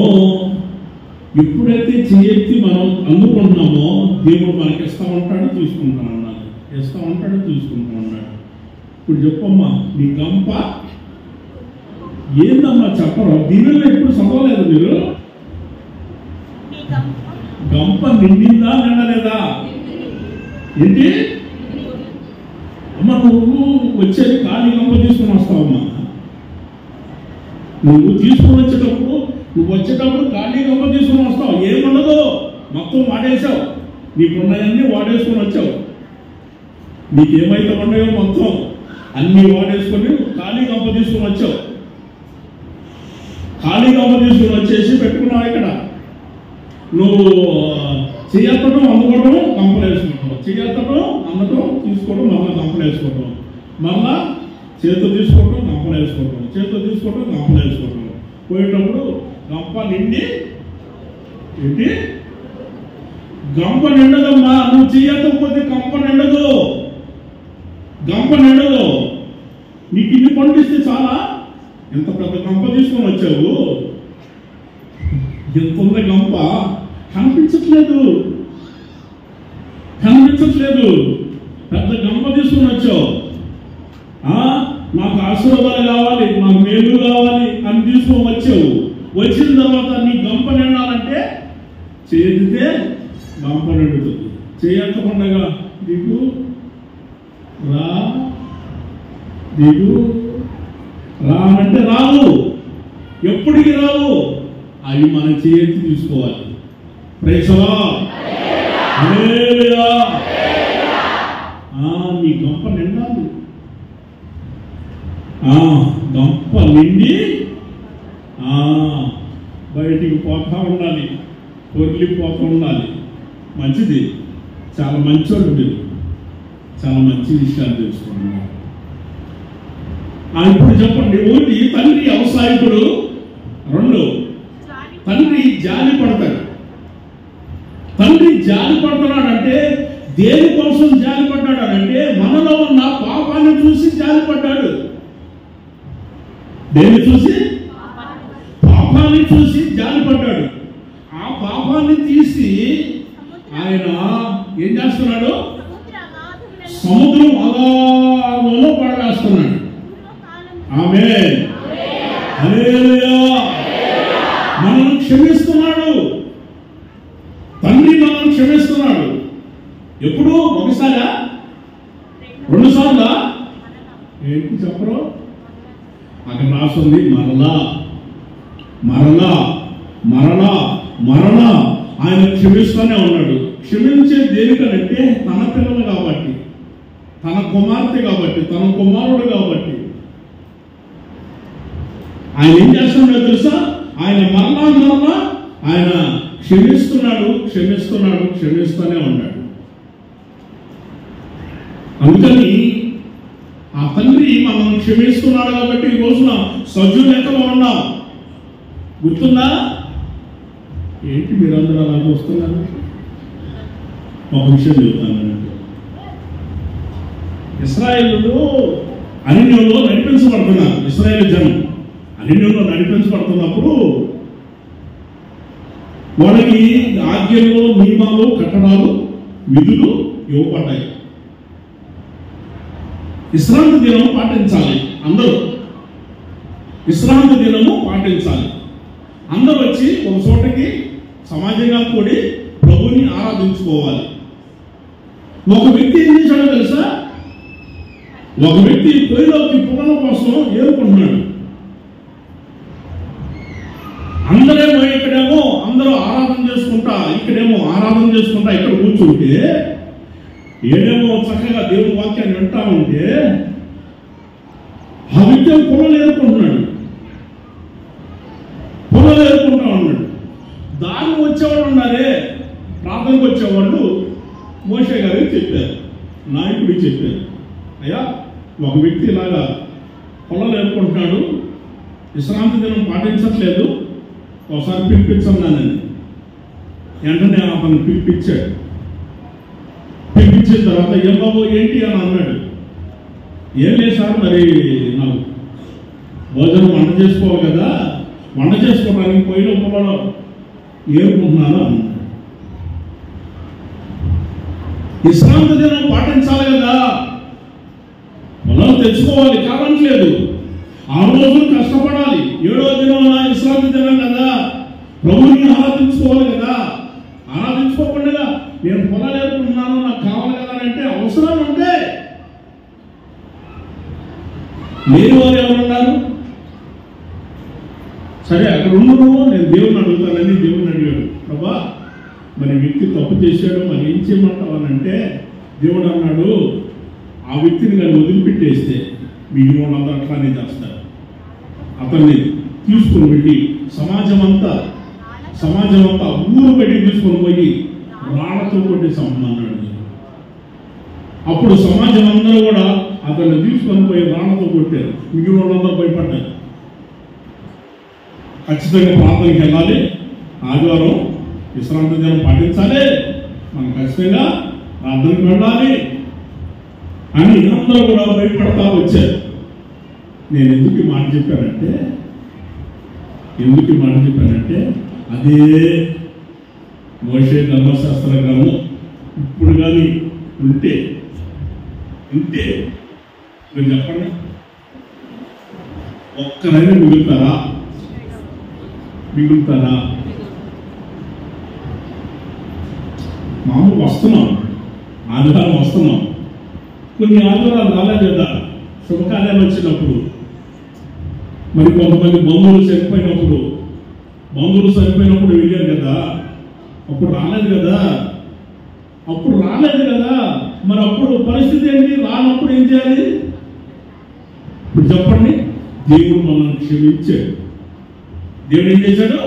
ఎప్పుడైతే చేయెత్తి మనం అందుకుంటున్నామో దేవుడు మనకి ఇస్తా ఉంటాడు, తీసుకుంటా ఉన్నాడు, ఇస్తా ఉంటాడు, తీసుకుంటా ఉన్నాడు. ఇప్పుడు చెప్పమ్మా, నీ గంప ఏందమ్మా చెప్పరు? దీనిలో ఎప్పుడు చదవలేదు మీరు? గంప నిండిందా నిండలేదా? ఏంటి అమ్మ, నువ్వు వచ్చేది ఖాళీ గంప తీసుకుని వస్తావమ్మా. నువ్వు తీసుకుని వచ్చేటప్పుడు ఖాళీ గంప తీసుకుని వస్తావు. ఏముండదు, మొత్తం వాడేసావు. నీకున్నాయన్నీ వాడేసుకొని వచ్చావు. నీకేమైతే ఉన్నాయో మొత్తం అన్నీ వాడేసుకొని ఖాళీ గంప తీసుకుని వచ్చావు. ఖాళీ గంప తీసుకుని వచ్చేసి పెట్టుకున్నావు. ఇక్కడ నువ్వు చేయత్తడం, అందుకోవడం, గంపలు వేసుకుంటావు. చేయత్తడం, అందటం, తీసుకోవడం, మళ్ళీ గంపలు వేసుకోవడం, మళ్ళా చేతులు తీసుకోవడం, గంపలు వేసుకోవడం, చేతులు తీసుకోవడం, గంపలు వేసుకోవడం. పోయేటప్పుడు గంప నిండి ఏంటి? గంప నిండదమ్మా. నువ్వు చేయకపోతే గంప నిండదు. గంప నిండదు. నీకు ఇన్ని పండిస్తే చాలా. ఎంత పెద్ద గంప తీసుకొని వచ్చావు, ఎంత ఉంది గంప, కనిపించట్లేదు. పెద్ద గంప తీసుకొని వచ్చావు. నాకు ఆశీర్వాదాలు కావాలి, నాకు మేలు కావాలి అని తీసుకొని వచ్చావు. వచ్చిన తర్వాత నీ గంప నిండాలంటే చేతితే గంప నిండుతుంది. చేయకుండా దిగు రా, దిగు రా అంటే రావు. ఎప్పటికి రావు. అవి మన చేతి తీసుకోవాలి. Praise lord. హల్లెలూయా. నీ గంప నిండాలి. గంప నిండి బయటికి పోతా ఉండాలి, పొర్లిపోతూ ఉండాలి. మంచిది. చాలా మంచోళ్ళు మీరు, చాలా మంచి విషయాలు తెలుసుకున్నారు. ఇప్పుడు చెప్పండి. ఒకటి, తండ్రి అవసాయకుడు. 2, తండ్రి జాలి పడతాడు. తండ్రి జాలి పడుతున్నాడంటే దేనికోసం జాలి పడ్డాడు అంటే మనలో ఉన్న పాపాన్ని చూసి జాలి పడ్డాడు. దేన్ని చూసి? పాపాన్ని చూసి జాలి పడ్డాడు. ఆ పాపాన్ని తీసి ఆయన ఏం చేస్తున్నాడు? సముద్రం అగాధంలో పడవేస్తున్నాడు. ఆమేన్. హల్లెలూయా. మనల్ని క్షమిస్తున్నాడు. తండ్రి మనల్ని క్షమిస్తున్నాడు. ఎప్పుడు? ఒకసారా? 2 సార్లు ఏంటి చెప్పరు? అక్కడ రాస్తుంది మరలా మరలా మరలా మరలా ఆయన క్షమిస్తూనే ఉన్నాడు. క్షమించే దేనికనంటే తన పిల్లలు కాబట్టి, తన కుమార్తె కాబట్టి, తన కుమారుడు కాబట్టి. ఆయన ఏం చేస్తున్నాడో తెలుసా? ఆయన మరలా మరలా ఆయన క్షమిస్తున్నాడు, క్షమిస్తున్నాడు, క్షమిస్తూనే ఉన్నాడు. అందుకని ఆ తండ్రి మనం క్షమిస్తున్నాడు కాబట్టి ఈ రోజున సజీవ లెక్కలో ఉన్నాం. గుర్తుందా? ఏంటి మీరందరూ అలా చూస్తున్నారు? ఒక విషయం చెబుతాను. ఇశ్రాయేలు అరణ్యంలో నడిపించబడుతున్నారు. ఇశ్రాయేలు జనం అరణ్యంలో నడిపించబడుతున్నప్పుడు వాళ్ళకి ఆజ్ఞలు, నియమాలు, కట్టడాలు, విధులు ఇవ్వబడ్డాయి. విశ్రాంతి దినం పాటించాలి. అందరూ విశ్రాంతి దినము పాటించాలి. అందరూ వచ్చి ఒక చోటకి సమాజంగా కూడి ప్రభుని ఆరాధించుకోవాలి. ఒక వ్యక్తి ఏం చేశాడో తెలుసా? ఒక వ్యక్తి పొయ్యిలోకి పుల్లల కోసం ఏరుకుంటున్నాడు. అందరేమో ఇక్కడేమో అందరూ ఆరాధన చేసుకుంటా, ఇక్కడేమో ఆరాధన చేసుకుంటా ఇక్కడ కూర్చుంటే, ఏడేమో చక్కగా దేవుని వాక్యాన్ని వింటా ఉంటే ఆ వ్యక్తి పొలం ఏరుకుంటున్నాడు. పొలం ఏరుకుంటా ఉన్నాడు. దాన్ని వచ్చేవాళ్ళు ఉన్నారే, ప్రార్థనకు వచ్చేవాళ్ళు మోషే గారికి చెప్పారు, నాయకుడికి చెప్పారు, అయ్యా ఒక వ్యక్తి ఇలాగా పొలం ఏరుకుంటున్నాడు, విశ్రాంతి దినం పాటించట్లేదు, ఒకసారి పిలిపించన్నానని. వెంటనే అతను పిలిపించాడు. పిలిపించిన తర్వాత ఏం బాబు ఏంటి అని అన్నాడు. ఏం లేదు సార్, మరి నాకు భోజనం వంట చేసుకోవాలి కదా, వంట చేసుకోవడానికి పోయిన పొలంలో ఏరుకుంటున్నాను అన్నాడు. విశ్రాంతి దినం పాటించాలి కదా, పొలం తెచ్చుకోవాలి కావట్లేదు, 6 రోజులు కష్టపడాలి, 7వ దినం విశ్రాంతి దినం కదా, ప్రభుని ఆరాధించుకోవాలి కదా. ఆరాధించుకోకుండా నేను పొలాలు ఏరుకుంటున్నాను, నాకు కావాలి కదా అంటే అవసరాలు ఉంటే లేని వారు ఎవరున్నారు? సరే అక్కడ ఉండను, నేను దేవుని అడుగుతానని దేవుని అడిగాడు. ప్రభా మరి వ్యక్తి తప్పు చేశాడు, మరి ఏం చేయమంటావు అని అంటే దేవుడు అన్నాడు, ఆ వ్యక్తిని నేను వదిలిపెట్టేస్తే మిగిలిన వాళ్ళంతా అట్లానే చేస్తారు. అతన్ని తీసుకుని వెళ్ళి సమాజం అంతా ఊరు పెట్టి తీసుకొని పోయి రాళ్లతో కొట్టి చంపమన్నాడు. అప్పుడు సమాజం అందరూ కూడా అతన్ని తీసుకొని పోయి రాళ్లతో కొట్టారు. మిగిలిన వాళ్ళందరూ భయపడ్డారు. ఖచ్చితంగా ప్రార్థనకి వెళ్ళాలి, ఆదివారం విశ్రాంతి దినం పాటించాలి, మనం ఖచ్చితంగా ప్రార్థనకి వెళ్ళాలి అని అందరూ కూడా భయపడతా వచ్చారు. నేను ఎందుకు మాట చెప్పానంటే అదే మోషే ధర్మశాస్త్ర గ్రంథం ఇప్పుడు కానీ ఉంటే మీరు చెప్పండి, ఒక్కరైనా మిగులుతారా? మామూలు వస్తున్నాం, ఆదివారం వస్తున్నాం, కొన్ని ఆదివారాలు రాలేదు కదా, శుభకార్యాలు వచ్చినప్పుడు, మరి కొంతమంది బంధువులు చనిపోయినప్పుడు వెళ్ళారు కదా, అప్పుడు రాలేదు కదా. మరి అప్పుడు పరిస్థితి ఏంటి? రానప్పుడు ఏం చేయాలి? ఇప్పుడు చెప్పండి. దేవుడు మనల్ని క్షమించాడు. దేవుడు ఏం చేశాడు?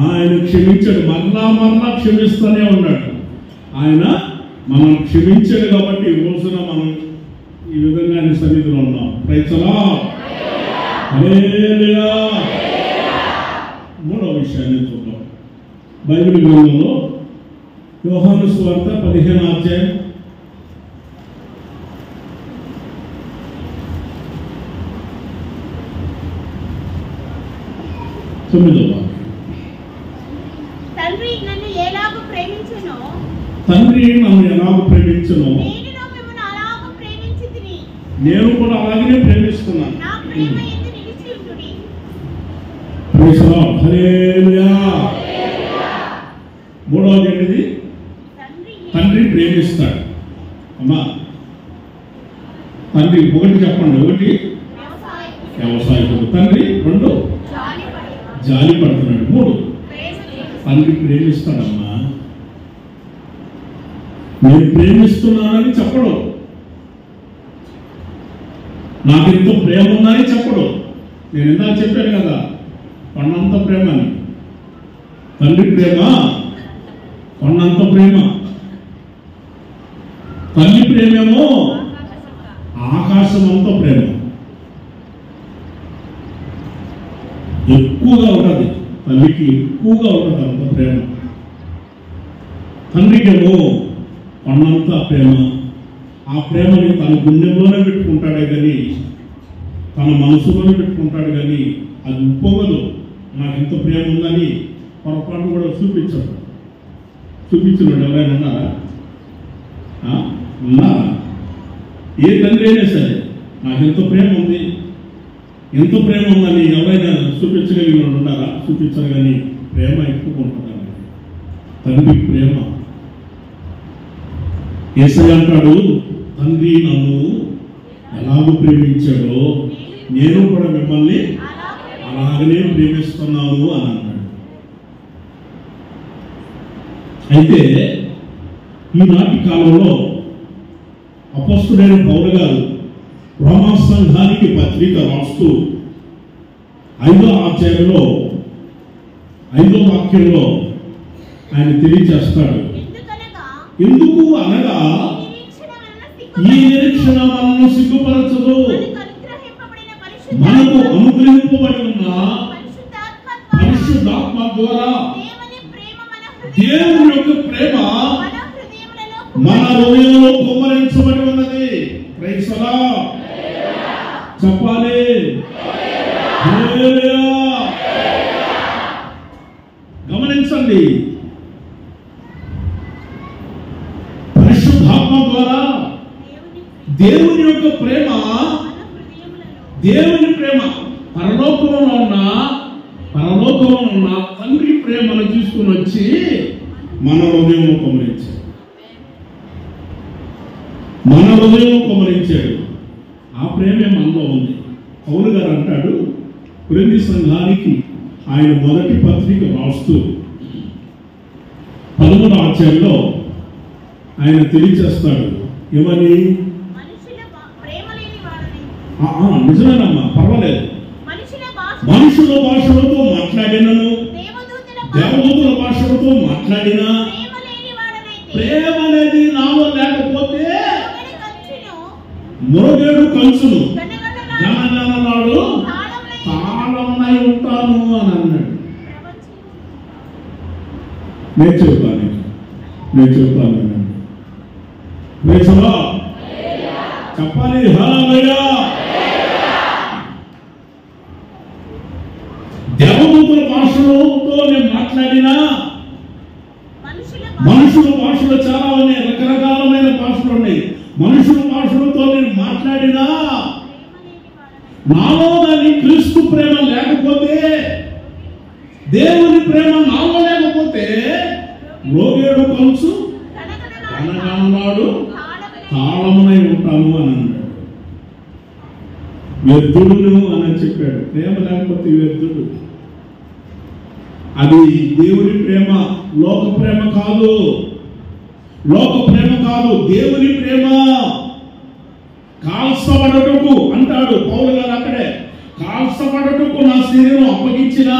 ఆయన క్షమించాడు. మరలా క్షమిస్తూనే ఉన్నాడు. ఆయన మనం క్షమించాడు కాబట్టి ఈ రోజున మనం ఈ విధంగా ఆయన సన్నిధిలో ఉన్నాం. Praise the lord. హల్లెలూయా. 3వ విషయాన్ని చూద్దాం. బైబిల్ గ్రంథంలో యోహాను సువార్త 15వ అధ్యాయం 9వ వాక్యం. తండ్రి నన్ను ఎలాగూ ప్రేమించునో నేను కూడా అలాగే ప్రేమిస్తున్నాను. నా ప్రేమ యందు నిలిచి ఉండుడి. Praise the lord. హల్లెలూయా. 3వది ఏంటిది? తండ్రి ప్రేమిస్తాడు. అమ్మా తండ్రి ఒకటి చెప్పండి. ఒకటి వ్యవసాయం, వ్యవసాయకుడు తండ్రి. రెండు జాలిపడి, జాలి పడుతున్నాడు. మూడు ప్రేమ చేసి, తండ్రి ప్రేమిస్తాడమ్మా. నేను ప్రేమిస్తున్నానని చెప్పడు, నాకెంతో ప్రేమ ఉందని చెప్పడు. నేను ఇందాక చెప్పాను కదా, కొండంత ప్రేమ అని. తండ్రి ప్రేమ కొండంత ప్రేమ. తల్లి ప్రేమేమో ఆకాశమంత ప్రేమ. ఎక్కువగా ఉంటుంది తల్లికి, ఎక్కువగా ఉంటుంది అంత ప్రేమ. తండ్రికేమో కొండంత ప్రేమ. ఆ ప్రేమని తన గుండెల్లోనే పెట్టుకుంటాడే కానీ, తన మనసులోనే పెట్టుకుంటాడు కానీ అది ఉప్పొగదు. నాకు ఎంత ప్రేమ ఉందని పొరపాటు కూడా చూపించాడు. చూపించినాడు ఎవరైనా ఉన్నారా? ఉన్నారా? ఏ తండ్రి అయినా సరే నాకు ఎంత ప్రేమ ఉంది, ఎంత ప్రేమ ఉందని ఎవరైనా చూపించగలిగిన వాళ్ళు ఉన్నారా? చూపించరు కానీ ప్రేమ ఎక్కువ ఉంటుందండి. తండ్రి ప్రేమ. యేసయ్య అంటాడు, తండ్రి నన్ను ఎలాగో ప్రేమించాడో నేను కూడా మిమ్మల్ని అలాగనే ప్రేమిస్తున్నాను అని అన్నాడు. అయితే ఈనాటి కాలంలో అపొస్తలుడైన పౌలు గారు రోమా సంఘానికి పత్రిక రాస్తూ 5వ అధ్యాయంలో 5వ వాక్యంలో ఆయన తెలియజేస్తాడు. ఎందుకు అనగా ఈ నిరీక్షణ మనల్ని సిగ్గుపరచదు, మనకు అనుగ్రహింపబడి ఉన్న పరిశుద్ధాత్మ ద్వారా దేవుని యొక్క ప్రేమ మన హృదయంలో కుమ్మరించబడి ఉన్నది. Praise the Lord. చెప్పాలి. హల్లెలూయా. గమనించండి, పరిశుద్ధాత్మ ద్వారా దేవుని యొక్క ప్రేమ, దేవుని ప్రేమ పరలోకంలో ఉన్న తండ్రి ప్రేమను తీసుకుని వచ్చి మన హృదయంలో కుమ్మరించాడు. మన హృదయంలో కుమ్మరించాడు. ఆ ప్రేమే మనలో ఉంది. పౌలు గారు అంటాడు, కొరింథీ సంఘానికి ఆయన మొదటి పత్రిక రాస్తూ 11వ అధ్యాయంలో ఆయన తెలియజేస్తాడు. ఏమని? నిజమేనమ్మా, పర్వాలేదు. మనుషుల భాషలతో మాట్లాడినను, దేవదూతల భాషలతో మాట్లాడినా ప్రేమ అనేది నాలో లేకపోతే మురగేడు కంచును గణగణనాడు తాళమై ఉంటాను అని అన్నాడు. నేను చెబుతాను. చెప్పాలి. హల్లెలూయా. దేవదూతల భాషలతో నేను మాట్లాడినా, మనుషుల భాషలు చాలా ఉన్నాయి, రకరకాలమైన భాషలు ఉన్నాయి. మనుషుల భాషలతో నేను మాట్లాడినా నాలో దాని క్రీస్తు ప్రేమ లేకపోతే, దేవుని ప్రేమ నాలో లేకపోతే లోగేడు కంచు అనగాడు తాళమునై ఉంటాము అని అన్నాడు. వ్యర్థుడును అని చెప్పాడు. ప్రేమ లేకపోతే వ్యర్థుడు. అది దేవుని ప్రేమ, లోక ప్రేమ కాదు. దేవుని ప్రేమ. కాల్చబడటకు అంటాడు పౌలు గారు అక్కడే, కాల్చబడటకు నా శరీరం అప్పగించిన,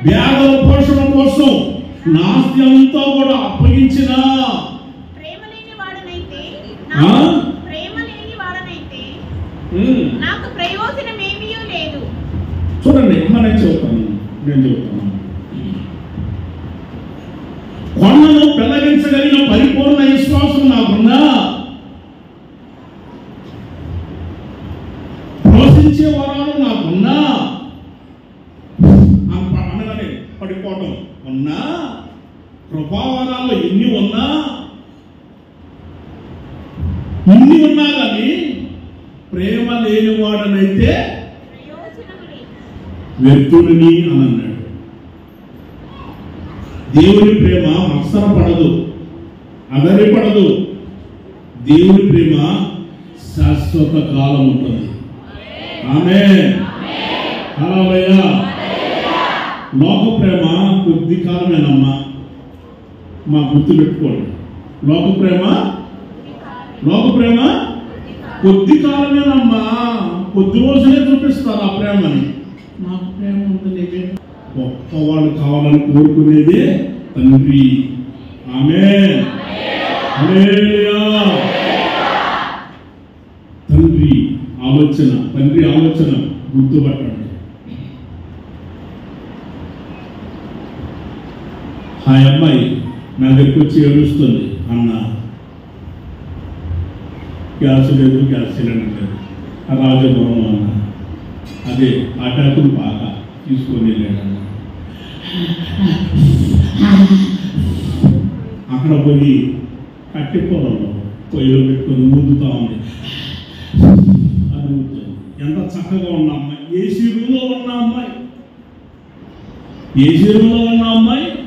వ్యాధుల పోషణ కోసం నా ఆస్తితో కూడా అప్పగించిన, నాకు ప్రయోజనం ఏమీ లేదు. చూడండి, నేను చెబుతాను. కొండను పెళ్లగించగలిగిన పరిపూర్ణ విశ్వాసం నాకున్నా, పోషించే వరాలు నాకున్నా, అనగానే పడిపోవడం ఉన్నా, కృపావరాలు ఎన్ని ఉన్నా కానీ ప్రేమ లేనివాడనైతే వ్యర్థుడిని అని అన్నాడు. దేవుని ప్రేమ మత్సరపడదు, అదరిపడదు. దేవుని ప్రేమ శాశ్వత కాలం ఉంటుంది. ఆమేన్. హల్లెలూయా. లోక ప్రేమ కొద్ది కాలమేనమ్మా. మా గుర్తు పెట్టుకోండి. లోక ప్రేమ కొద్ది కాలమేనమ్మా. కొద్ది రోజులే చూపిస్తారు ఆ ప్రేమని. నాకు ప్రేమ ఉంటుంది, గొప్ప వాళ్ళు కావాలని కోరుకునేదే తండ్రి. ఆమేన్. హల్లెలూయా. తండ్రి ఆలోచన గుర్తుపట్టండి. ఆ అమ్మాయి నా దగ్గరికి వచ్చి ఏడుస్తుంది, అన్న గ్యాస్ లేదు, గ్యాస్ సిలిండర్ లేదు. రాజభవనం అన్న అదే అటాకులు బాగా తీసుకొని వెళ్ళాడన్న. అక్కడ పోయి కట్టె పొలంలో పొయ్యిలో పెట్టుకొని ఊదుతా ఉంది. అది ఊదుతుంది. ఎంత చక్కగా ఉన్న అమ్మాయి, ఏసీ రూమ్లో ఉన్న అమ్మాయి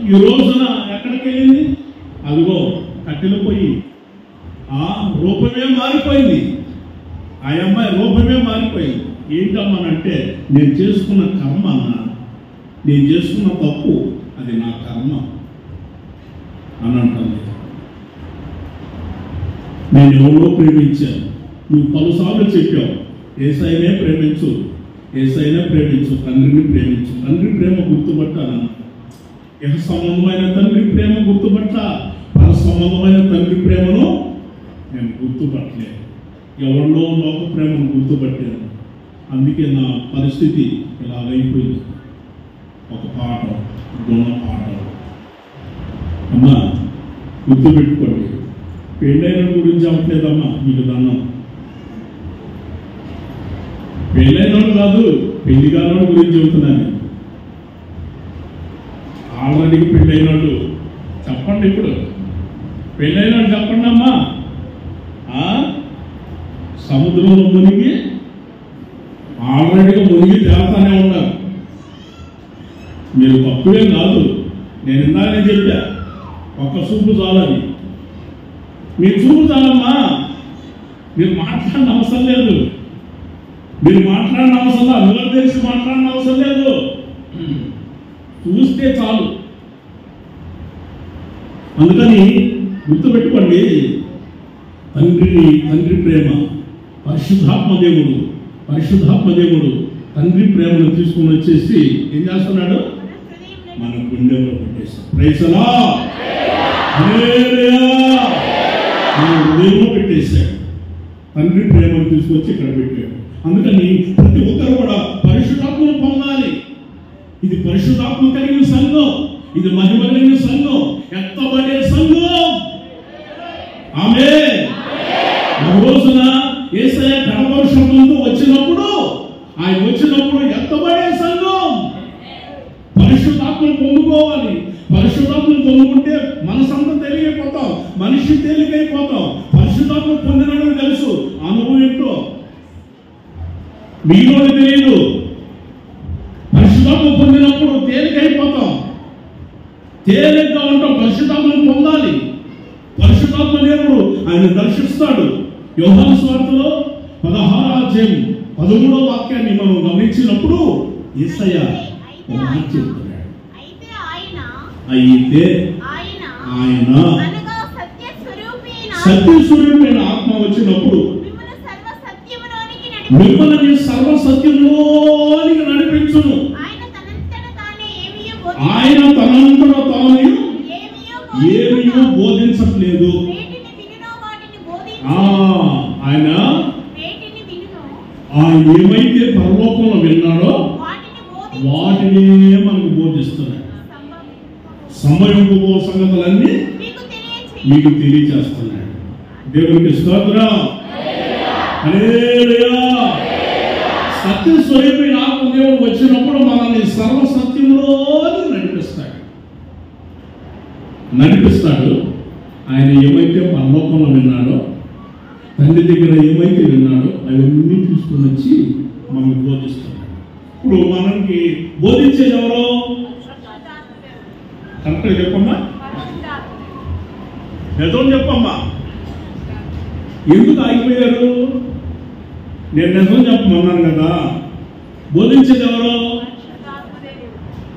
ఈ రోజున ఎక్కడికి వెళ్ళింది? అదిగో కట్టెలు పోయి రూపమే మారిపోయింది. ఆ అమ్మాయి రూపమే మారిపోయింది. ఏంటమ్మానంటే, నేను చేసుకున్న కర్మ అన్న, నేను చేసుకున్న తప్పు, అది నా కర్మ అని అంటుంది. నేను ఎవరో ప్రేమించాను. నువ్వు పలుసార్లు చెప్పావు, యేసయ్యనే ప్రేమించు, తండ్రిని ప్రేమించు. తండ్రి ప్రేమ గుర్తుపట్టాలన్న. ఇహ సంబంధమైన తండ్రి ప్రేమ గుర్తుపట్ట, పర సంబంధమైన తండ్రి ప్రేమను నేను గుర్తుపట్టలేదు. ఎవరిలో లోక ప్రేమను గుర్తుపట్టాను. అందుకే నా పరిస్థితి ఇలా అయిపోయింది. ఒక పాట, గుణ పాట. అమ్మా గుర్తుపెట్టుకోండి, పెళ్ళైన గురించి అవ్వట్లేదమ్మా, మీకు దండం. పెళ్ళైనోడు కాదు, పెళ్లి కానోడు గురించి చెబుతున్నాను. ఆల్రెడీ పెళ్ళైనోడు చెప్పండి. ఇప్పుడు పెళ్ళైనోడు చెప్పండి అమ్మా. సముద్రంలో మునిగి ఆల్రెడీగా మునిగి తేలుతానే ఉన్నారు. మీరు తక్కువే కాదు. నేను ఇందాకనే చెప్పా, ఒక్క చూపు చాలని. మీ చూపు చాలమ్మా. మీరు మాట్లాడిన అవసరం లేదు. నోరు తెలిసి మాట్లాడిన అవసరం లేదు. చూస్తే చాలు. అందుకని గుర్తుపెట్టుకోండి, తండ్రి ప్రేమ, పరిశుద్ధాత్మ దేవుడు తండ్రి ప్రేమను తీసుకుని వచ్చేసి ఏం చేస్తున్నాడు? మన గుండెల్లో పెట్టేశాడు. Praise the lord. హల్లెలూయా. మన హృదయంలో పెట్టేశాడు. తండ్రి ప్రేమను తీసుకొచ్చి ఇక్కడ పెట్టాడు. అందుకని ప్రతి ఒక్కరు కూడా పరిశుద్ధాత్మను పొందాలి. ఇది పరిశుద్ధాత్మ కలిగిన సంఘం, ఇది మహిమ కలిగిన సంఘం, ఎత్తబడే సంఘం. ఆమేన్. ఆ రోజున యేసయ్య కడపరుషంతో వచ్చినప్పుడు ఎత్తబడే సంఘం. పరిశుద్ధాత్మను పొందుకోవాలి. పరిశుద్ధాత్మను పొందుకుంటే మనసంతా తెలియకపోతాం, మనిషి తేలికైపోతాం. పరిశుద్ధాత్మ పొందినని తెలుసు, అనుభవం ఏంటో మీలో తెలియదు. పరిశుద్ధాత్మ పొందినప్పుడు తేలికైపోతాం, తేలికగా ఉంటాం. పరిశుద్ధాత్మను పొందాలి. పరిశుద్ధాత్మ దేవుడు ఆయన దర్శిస్తాడు. యోహాను సువార్తలో 16వ అధ్యాయం 13వ వాక్యాన్ని మనం గమనించినప్పుడు యేసయ్య ఒక మాట చెప్తున్నాడు. అయితే ఆయన సత్యస్వరూపైన ఆత్మ వచ్చినప్పుడు మిమ్మల్ని సర్వసత్యంలోనికి నడిపించును. ఆయన తనంతట తాను ఏమీయో బోధించట్లేదు. ఆయన ఏమైతే పరలోకంలో విన్నాడో వాటిని మనకు బోధిస్తున్నాడు. సమయంలో సంగతులన్నీ మీకు తెలియచేస్తున్నాడు. దేవునికి స్తోత్రం. హల్లెలూయా. సత్యస్వరూపైన ఆత్మ దేవుడు వచ్చినప్పుడు మనల్ని సర్వసత్యంలో నడిపిస్తాడు. ఆయన ఏమైతే పరలోకంలో విన్నాడో, తండ్రి దగ్గర ఏమైతే విన్నాడో అవన్నీ తీసుకుని వచ్చి మనకు బోధిస్తున్నాడు. ఇప్పుడు మనకి బోధించేది ఎవరో? కరెక్ట్గా చెప్పమ్మా, ఏదో చెప్పమ్మా. ఎందుకు ఆగిపోయారు? నేను నిజం చెప్పమన్నాను కదా. బోధించేది ఎవరు?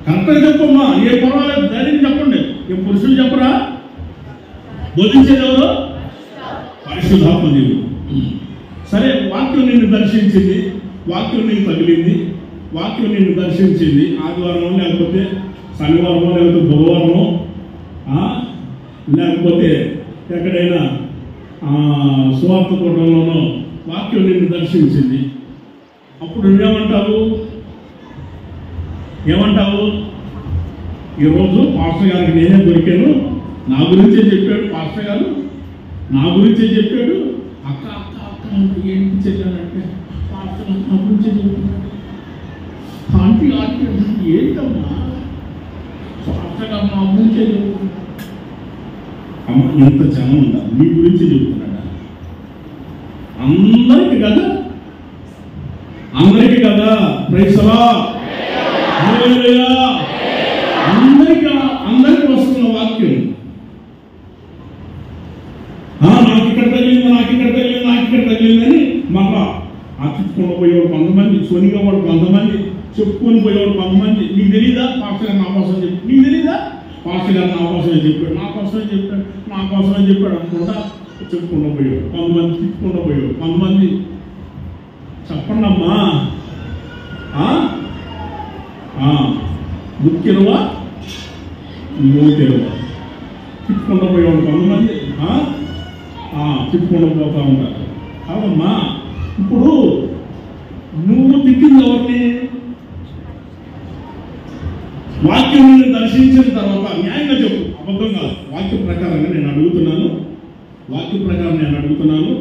కరెక్ట్గా చెప్పమ్మా, ఏ పర్వాలేదు, ధైర్యం చెప్పండి. ఏ పురుషులు చెప్పరా? బోధించేది ఎవరు? పరిశుద్ధాత్మ దేవుడు. సరే, వాక్యం నిన్ను దర్శించింది, వాక్యం నీకు తగిలింది, వాక్యం నిన్ను దర్శించింది. ఆదివారమో లేకపోతే శనివారమో లేకపోతే బుధవారమో లేకపోతే ఎక్కడైనా సువార్త కూటంలోనో వాక్యం నిన్ను దర్శించింది. అప్పుడు నువ్వేమంటావు? ఈరోజు పాస్టర్ గారికి నేనే దొరికాను, నా గురించే చెప్పాడు పాస్టర్ గారు, నా గురించే చెప్పాడు. అక్క అక్క అక్క అంటే ఏంటి చెల్లాలంటే పాస్టర్ నా గురించే చెప్తున్నాడు. ఆంటీ ఆంటీ ఏంటమ్మా, పాస్టర్ గారు నా గురించే చెప్తున్నాడు. అమ్మ, ఇంత జనం ఉండాలి, నీ గురించి చెబుతున్నాడా? అందరికి కదా, అందరికి కదా. ప్రైసలా అందరికి వస్తున్న వాక్యం. నాకు ఇక్కడ తగిలిందని మళ్ళా అతిథుకొని పోయేవాడు కొంతమంది, సొనిగా వాడు కొంతమంది, చెప్పుకొని పోయేవాడు కొంతమంది. నీకు తెలీదా పాస్టర్ గారు నా కోసం చెప్పి? నీకు తెలీదా పాస్టర్ గారు నా కోసమే చెప్పాడు, నా కోసమే చెప్పాడు అనుకుంటా చెప్పుకుండా పోయేవాడు కొంతమంది, తిప్పుకుండా పోయేవాడు కొంతమంది. చెప్పండి అమ్మా, ముఖ్యరువా మూతెరువా? తిప్పుకుండా పోయేవాడు కొంతమంది, తిప్పుకుండా పోతా ఉంటారు. కాదమ్మా, ఇప్పుడు నువ్వు తిట్టింది ఎవరిని? వాక్యం దర్శించిన తర్వాత న్యాయంగా చెప్పు, అబద్ధం కాదు. వాక్యం ప్రకారంగా నేను అడుగుతున్నాను,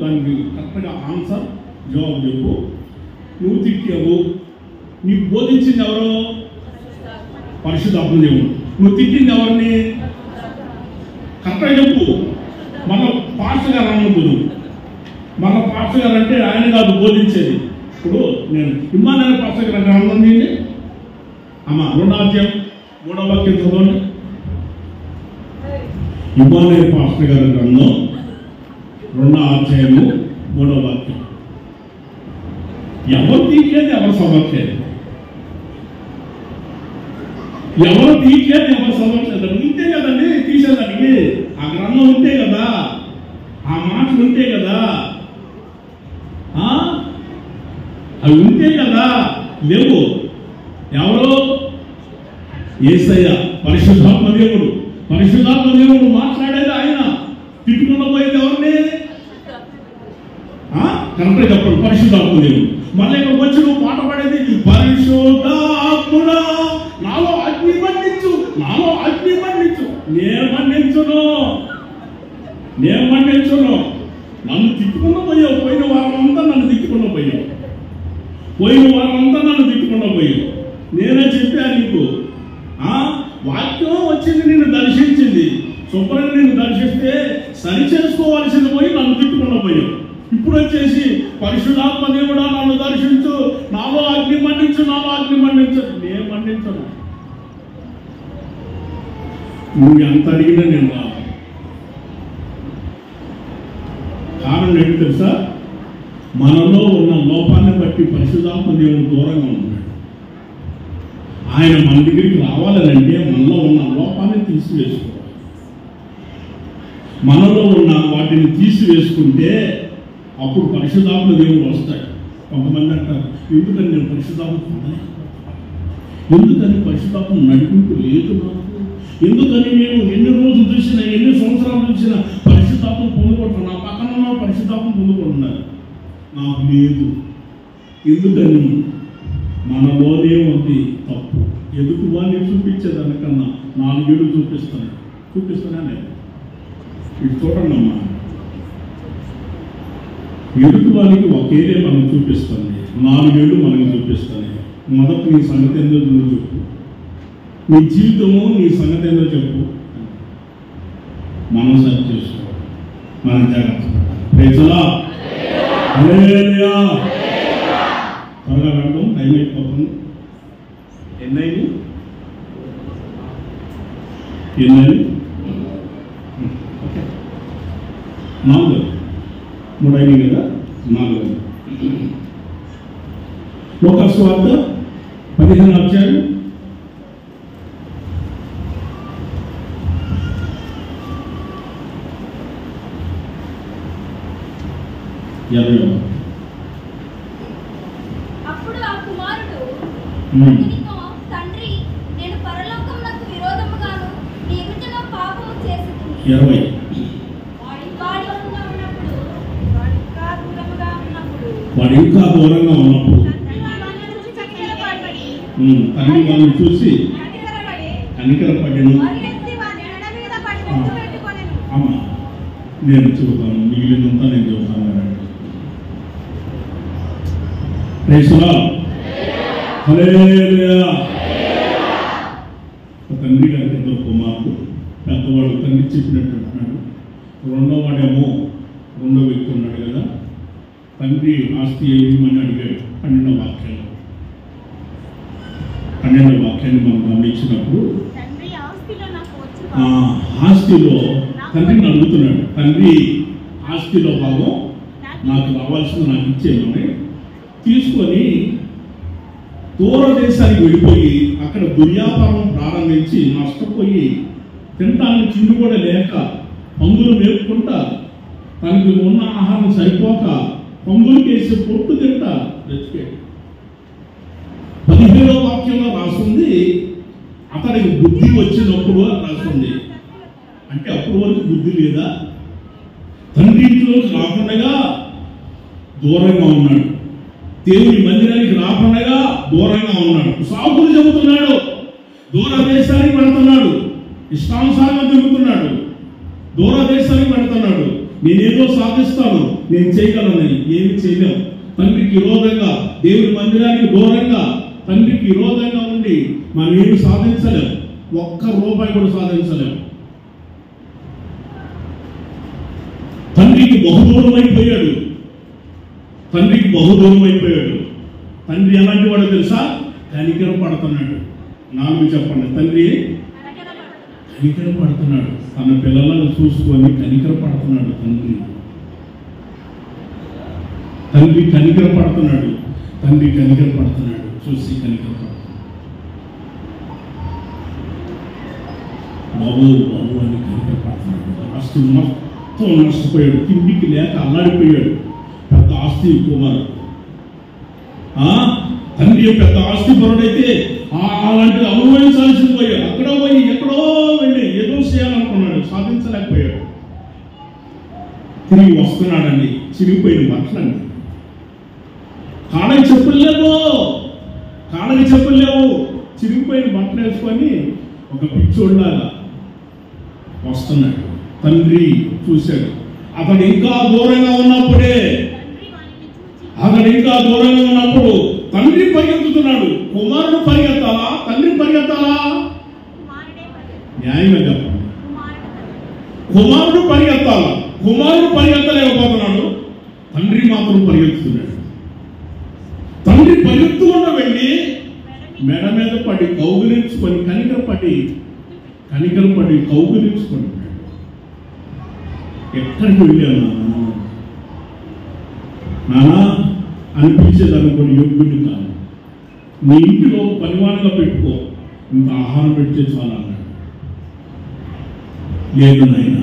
దానికి కరెక్ట్గా ఆన్సర్ జవాబు చెప్పు. నువ్వు తిట్టావు, నీకు బోధించింది ఎవరు? పరిశుద్ధాత్మ దేవుడు. నువ్వు తిట్టింది ఎవరిని? కరెక్ట్గా చెప్పు. మన పాస్టర్ గారు అన్నప్పుడు మన పాస్టర్ గారు అంటే ఆయన కాదు బోధించేది. ఇప్పుడు నేను ఇమ్మానుయేల్ పాస్టర్ గారు అన్నది అమ్మ 2వ అధ్యాయం 3వ వాక్యం చదవండి. ఇమ్మానుయేల్ పాస్టర్ గారి గ్రంథం 2వ అధ్యాయము 3వ వాక్యం. ఎవరు తీయలేదు, ఎవరు సమర్చలేదు, ఎవరు సమర్చలేదు. ఉంటే కదండి తీసేదానికి. ఆ గ్రంథం ఉంటే కదా, ఆ మాటలు ఉంటే కదా, అవి ఉంటే కదా. లేవు. ఎవరు? యేసయ్య, పరిశుద్ధాత్మ దేవుడు మాట్లాడేది ఆయన. తిట్టుకున్న పోయేది ఎవరిని? కరెక్ట్గా చెప్పండి, పరిశుద్ధాత్మ దేవుడు. మళ్ళీ ఇక్కడికి వచ్చి నువ్వు పాట పాడేది పరిశుద్ధాత్ముడా నాలో అగ్ని మండించు. నేను మండించును. నన్ను తిట్టుకున్న పోయావు. పోయిన వారం అంతా నన్ను తిట్టుకున్న పోయావు. నేనే చెప్పాను నీకు. వాక్యం వచ్చింది, నిన్ను దర్శించింది. శుభ్రంగా నిన్ను దర్శిస్తే సరి చేసుకోవాల్సింది పోయి నన్ను తిట్టుకున్న పోయావు. ఇప్పుడు వచ్చేసి పరిశుద్ధాత్మ దేవుడా నన్ను దర్శించు, నాలో అగ్ని మండించు. నేను మండించను. నువ్వు ఎంత అడిగినా నేను రాను. కారణం ఏంటి తెలుసా? మనలో ఉన్న లోపాన్ని బట్టి పరిశుద్ధాత్మ దేవుడు దూరంగా ఉన్నాడు. ఆయన మన దగ్గరికి రావాలనంటే మనలో ఉన్న లోపాన్ని తీసివేసుకోవాలి. మనలో ఉన్న వాటిని తీసివేసుకుంటే అప్పుడు పరిశుద్ధాత్మ దేవుడు వస్తాడు. కొంతమంది అంటారు, ఎందుకని నేను పరిశుద్ధాత్మ పొందలేదు, ఎందుకని పరిశుద్ధాత్మ నడిపింపు లేదు నాకు, ఎందుకని నేను ఎన్ని రోజులు చూసినా ఎన్ని సంవత్సరాలు చూసినా పరిశుద్ధాత్మ పొందుకుంటున్నాను, నా పక్కన ఉన్న పరిశుద్ధాత్మ పొందుకుంటున్నారు, నాకు లేదు. ఎందుకని? మనలోనే ఉంది తప్పు. ఎదుటి వాడిని చూపించేదానికన్నా 4 ఏళ్ళు చూపిస్తానా లేదు. ఇది చూడండి అమ్మా, ఎదుటి వారికి ఒకేలే మనం చూపిస్తాను, 4 ఏళ్ళు మనకి చూపిస్తాను. మొదటి నీ సంగతి ఏందో నువ్వు చెప్పు, నీ జీవితము నీ సంగతి ఏందో చెప్పు. మనం సరి చేసుకోవాలి, మనం జాగ్రత్త త్వరగా వెళ్ళడం టైం అయిపోతుంది. ఎన్నైంది? ఓకే 4 3 కదా 4 లూకా సువార్త 15వ అధ్యాయం 20వ అప్పుడు ఆ కుమారుడు అతనితో, తండ్రి, నేను పరలోకమునకు విరోధముగాను నీ ఎదుటను పాపము చేసితిని. 20 వాడు ఇంకా దూరంగా ఉన్నప్పుడు తండ్రి వాళ్ళని చూసి కనికరపడెను. అమ్మా నేను చెబుతాను, మిగిలినంతా నేను చెబుతాను. తండ్రి గారికి 2 కుమారుడు. పెద్దవాడు తండ్రి చెప్పినట్టు అంటున్నాడు. 2వ వాడేమో 2వ వ్యక్తి ఉన్నాడు కదా, తండ్రి ఆస్తి ఏమని అడిగాడు. 12వ వాక్యాన్ని మనం గమనించినప్పుడు ఆస్తిలో తండ్రిని అడుగుతున్నాడు, తండ్రి ఆస్తిలో భాగం నాకు రావాల్సింది నాకు ఇచ్చేయమని తీసుకొని దూర దేశానికి వెళ్ళిపోయి అక్కడ దుర్వ్యాపారం ప్రారంభించి నష్టపోయి తినడానికి తిండి కూడా లేక పందులు మేపుకుంటా తనకి ఉన్న ఆహారం సరిపోక పందులకి వేసే పొట్టు తింటా బ్రతికాడు. 15వ వాక్యంలో రాస్తుంది అతనికి బుద్ధి వచ్చినప్పుడు రాస్తుంది. అంటే అప్పటి వరకు బుద్ధి లేదా? తండ్రి ఇంట్లోకి రాకుండా దూరంగా ఉన్నాడు, దేవుని మందిరానికి రాకుండా దూరంగా ఉన్నాడు, సాకులు చెబుతున్నాడు, దూర దేశానికి పెడుతున్నాడు, ఇష్టానుసారంగా తిరుగుతున్నాడు, దూర దేశానికి పెడుతున్నాడు. నేనేదో సాధిస్తాను, నేను చేయగలను, ఏమి చేయలేము. తండ్రికి విరోధంగా దేవుని మందిరానికి దూరంగా తండ్రికి విరోధంగా ఉండి మనం ఏమి సాధించలేము, ₹1 కూడా సాధించలేము. తండ్రికి బహుదూరం అయిపోయాడు. తండ్రి ఎలాంటి వాడో తెలుసా? కనికర పడుతున్నాడు. 4 చెప్పండి. తండ్రి కనికర పడుతున్నాడు, తన పిల్లలను చూసుకొని కనికర పడుతున్నాడు. తండ్రి కనికర పడుతున్నాడు, చూసి కనికర పడుతున్నాడు. బాబు అని కనికర పడుతున్నాడు. ఆస్తి మొత్తం నష్టపోయాడు, తిండికి లేక అల్లాడిపోయాడు. పెద్ద ఆస్తి కుమారుడు. తండ్రి పెద్ద ఆస్తి పరుడైతే అలాంటిది అనుభవించాల్సింది పోయాడు. అక్కడ పోయి ఎక్కడో వెళ్ళి ఏదో చేయాలనుకున్నాడు, సాధించలేకపోయాడు. తిరిగి వస్తున్నాడండి, చిరిగిపోయిన బట్టలండి, కాళ్ళకి చెప్పులు లేవు, చిరిగిపోయిన బట్టలు వేసుకొని ఒక పిచ్చోడ్లాగా వస్తున్నాడు. తండ్రి చూశాడు. అతడు ఇంకా దూరంగా ఉన్నప్పుడు తండ్రి పరిగెత్తుతున్నాడు. కుమారుడు పరిగెత్తాలా, తండ్రి పరిగెత్తాలా? న్యాయమే చెప్పండి. కుమారుడు పరిగెత్తలేకపోతున్నాడు, తండ్రి మాత్రం పరిగెత్తుతున్నాడు. తండ్రి పరిగెత్తుకుండా వెళ్ళి మెడ మీద పడి కౌగిలించుకొని కనికరపడి కౌగిలించుకొని ఎక్కడికి వెళ్ళాను నానా అనిపించేదనుకోని యోగ్యుడు కాదు. నీ ఇంటిలో పనివాడిగా పెట్టుకో, ఇంత ఆహారం పెడితే చాలా అన్నాడు. లేదు నాయన,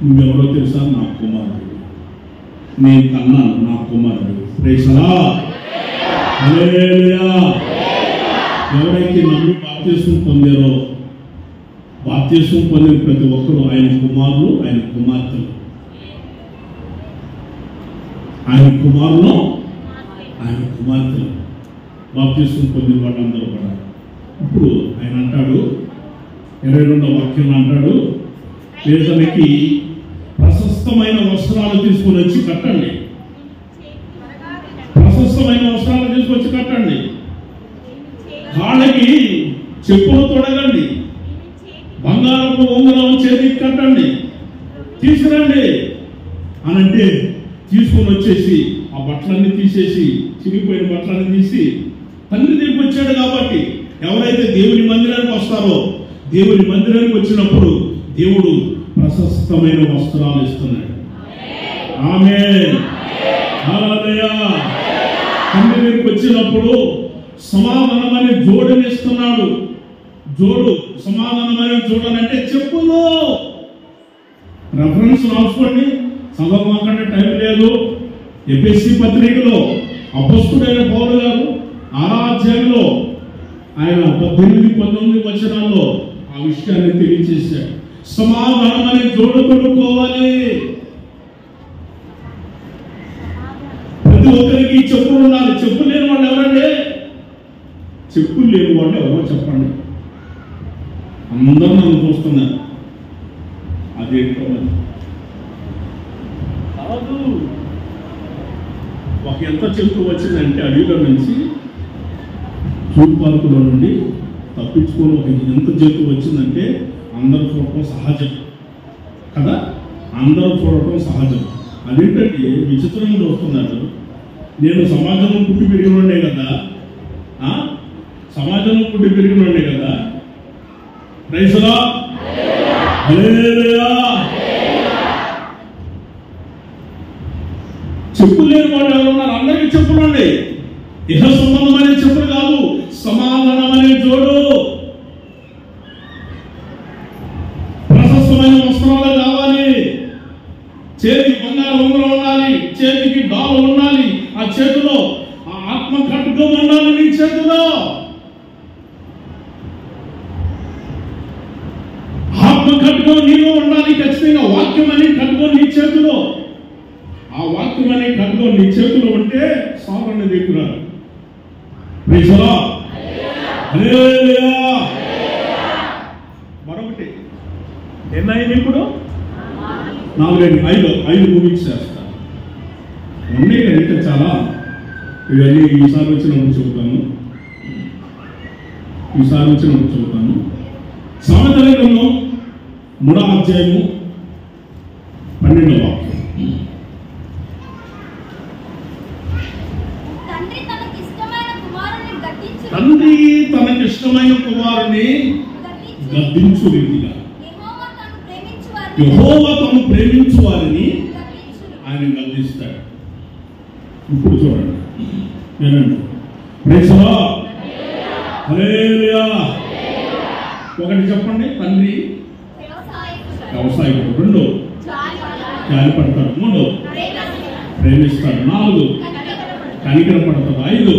నువ్వెవరో తెలుసా? నా కుమారుడు, నేను కన్నాను, నా కుమారుడు. ప్రేసలా ఎవరైతే నమ్మి బాప్తిసం పొందారో, బాప్తిసం పొందిన ప్రతి ఒక్కరు ఆయన కుమారులు, ఆయన కుమార్తెలు, బాప్తిసం పొందిన వాళ్ళందరూ కూడా. ఇప్పుడు ఆయన అంటాడు, 22వ వాక్యంలో అంటాడు, పేదలకి ప్రశస్తమైన వస్త్రాలు తీసుకొని వచ్చి కట్టండి, కాళ్ళకి చెప్పులు తొడగండి, బంగారపు ఉంగరం చేతికి కట్టండి, తీసుకురండి అని అంటే తీసుకొని వచ్చేసి ఆ బట్టలన్నీ తీసేసి, చిరిగిపోయిన బట్టలన్నీ తీసి తండ్రి దగ్గరికి వచ్చాడు. కాబట్టి ఎవరైతే దేవుని మందిరానికి వస్తారో, దేవుని మందిరానికి వచ్చినప్పుడు దేవుడు ప్రశస్తమైన వస్త్రాలు ఇస్తున్నాడు. ఆమేన్. హల్లెలూయా. తండ్రి దగ్గరికి వచ్చినప్పుడు సమాధానమనే జోడునిస్తున్నాడు. జోడు సమాధానమనే జోడనంటే చెప్పులు. రెఫరెన్స్ రాసుకోండి, చదవమాకంటే టైం లేదు. ఎఫెసీ పత్రికలో అపొస్తలుడైన పౌలు గారు 6వ అధ్యాయంలో ఆయన 18-19 వచనాల్లో ఆ విషయాన్ని తెలియజేశాడు. సమాధానం అనే జోడు కొనుక్కోవాలి. ప్రతి ఒక్కరికి చెప్పులు ఉండాలి. చెప్పులు లేని వాళ్ళు ఎవరండి? చెప్పులు లేని వాళ్ళు ఎవరో చెప్పండి. అందరూ నన్ను చూస్తున్నారు. అదేంటో కాదు. ఒక ఎంత చెంపు వచ్చిందంటే అడవిలో నుంచి జూ పార్కులో నుండి తప్పించుకొని ఒక ఎంత జంతు వచ్చిందంటే అందరూ చూడటం సహజం కదా. అందరూ చూడటం సహజం. అదేంటంటే విచిత్రంగా చూస్తున్నారు. నేను సమాజంలో పుట్టి పెరిగినోడే కదా, సమాజంలో పుట్టి పెరిగినోడే కదా. Praise the lord. హల్లెలూయా. చెప్పులు లేని వాళ్ళు ఎవరున్నారు? అందరికీ చెప్పులు ఉండే. ఇహ సంబంధమైన చెప్పులు కాదు, సమాధానం అనే జోడు. ప్రశస్తమైన వస్త్రాలు కావాలి. చేతికి బంగారు ఉంగరం ఉండాలి, చేతికి డాలు ఉండాలి, ఆ చేతిలో ఆ ఆత్మ కట్టుకో ఉండాలి. నీ చేతిలో ఆత్మ కట్టుకో నీలో ఉండాలి. ఖచ్చితంగా వాక్యం అని కట్టుకో నీ చేతిలో. ఆ వాక్యం అనే కట్టుకో నీ చేతిలో ఉంటే సామాన్య దగ్గర. Praise the lord. హల్లెలూయా. మరొకటి ఎన్నైంది ఇప్పుడు? 4-5 ముగించేస్తా. ఉన్నాయి కదా ఇంకా చాలా. ఇవన్నీ ఈసారి వచ్చినప్పుడు చెబుతాను. సామెతల గ్రంథం 3వ అధ్యాయము 12వ వాక్యం. తండ్రి తనకిష్టమైన కుమారుని గద్దించు రీతిగా యెహోవా తను ప్రేమించు వారిని ఆయన గద్దిస్తాడు. ఇప్పుడు చూడండి, నేనండి ప్రైజ్ ది లార్డ్. హల్లెలూయా. ఒకటి చెప్పండి, తండ్రి వ్యవసాయకుడు. 2 జాలి పడతాడు. 3 ప్రేమిస్తాడు. 4 కనికర పడతాడు. 5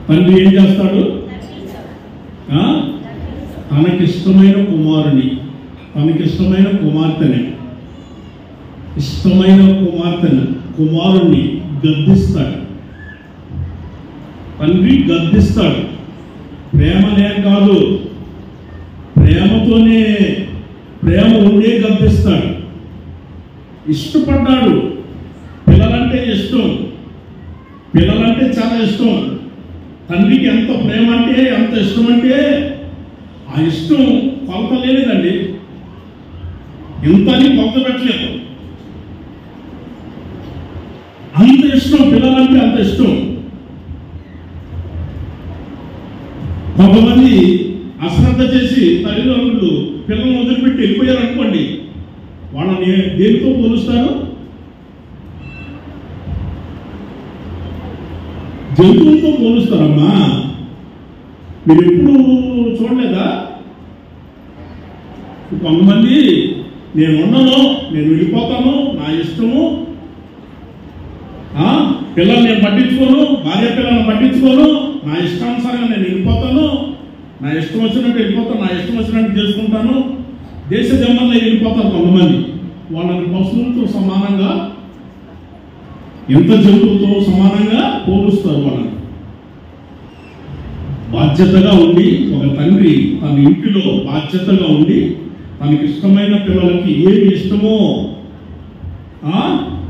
తండ్రి ఏం చేస్తాడు? తనకిష్టమైన కుమారుని, తనకిష్టమైన కుమార్తెని, కుమారుణ్ణి గద్దిస్తాడు. తండ్రి గద్దిస్తాడు. ప్రేమనే కాదు, ప్రేమతోనే, ప్రేమ ఉండే గద్దిస్తాడు. ఇష్టపడ్డాడు. పిల్లలంటే ఇష్టం, పిల్లలంటే చాలా ఇష్టం. తండ్రికి ఎంత ప్రేమ అంటే, ఎంత ఇష్టం అంటే, ఆ ఇష్టం కొలత లేదండి. ఇంతని కొలత పెట్టలేదు. అంత ఇష్టం, పిల్లలంటే అంత ఇష్టం. కొంతమంది అశ్రద్ధ చేసి తల్లిదండ్రులు పిల్లలను వదిలిపెట్టి వెళ్ళిపోయారు అనుకోండి, వాళ్ళని దేనితో పోలుస్తారు? జంతువులతో పోలుస్తారమ్మా. మీరు ఎప్పుడు చూడలేదా? కొంతమంది నేను ఉండను, నేను వెళ్ళిపోతాను, నా ఇష్టము, పిల్లలు నేను పట్టించుకోను, భార్య పిల్లలను పట్టించుకోను, నా ఇష్టానుసారంగా నేను వెళ్ళిపోతాను, నా ఇష్టం వచ్చినట్టు వెళ్ళిపోతాను, నా ఇష్టం వచ్చినట్టు చేసుకుంటాను. దేశ జన్మల్లో వెళ్ళిపోతారు కొంతమంది. వాళ్ళని పశువులతో సమానంగా, ఎంత జంతువుతో సమానంగా పోలుస్తారు. వాళ్ళని బాధ్యతగా ఉండి, ఒక తండ్రి తన ఇంటిలో బాధ్యతగా ఉండి, తనకి ఇష్టమైన పిల్లలకి ఏమి ఇష్టమో,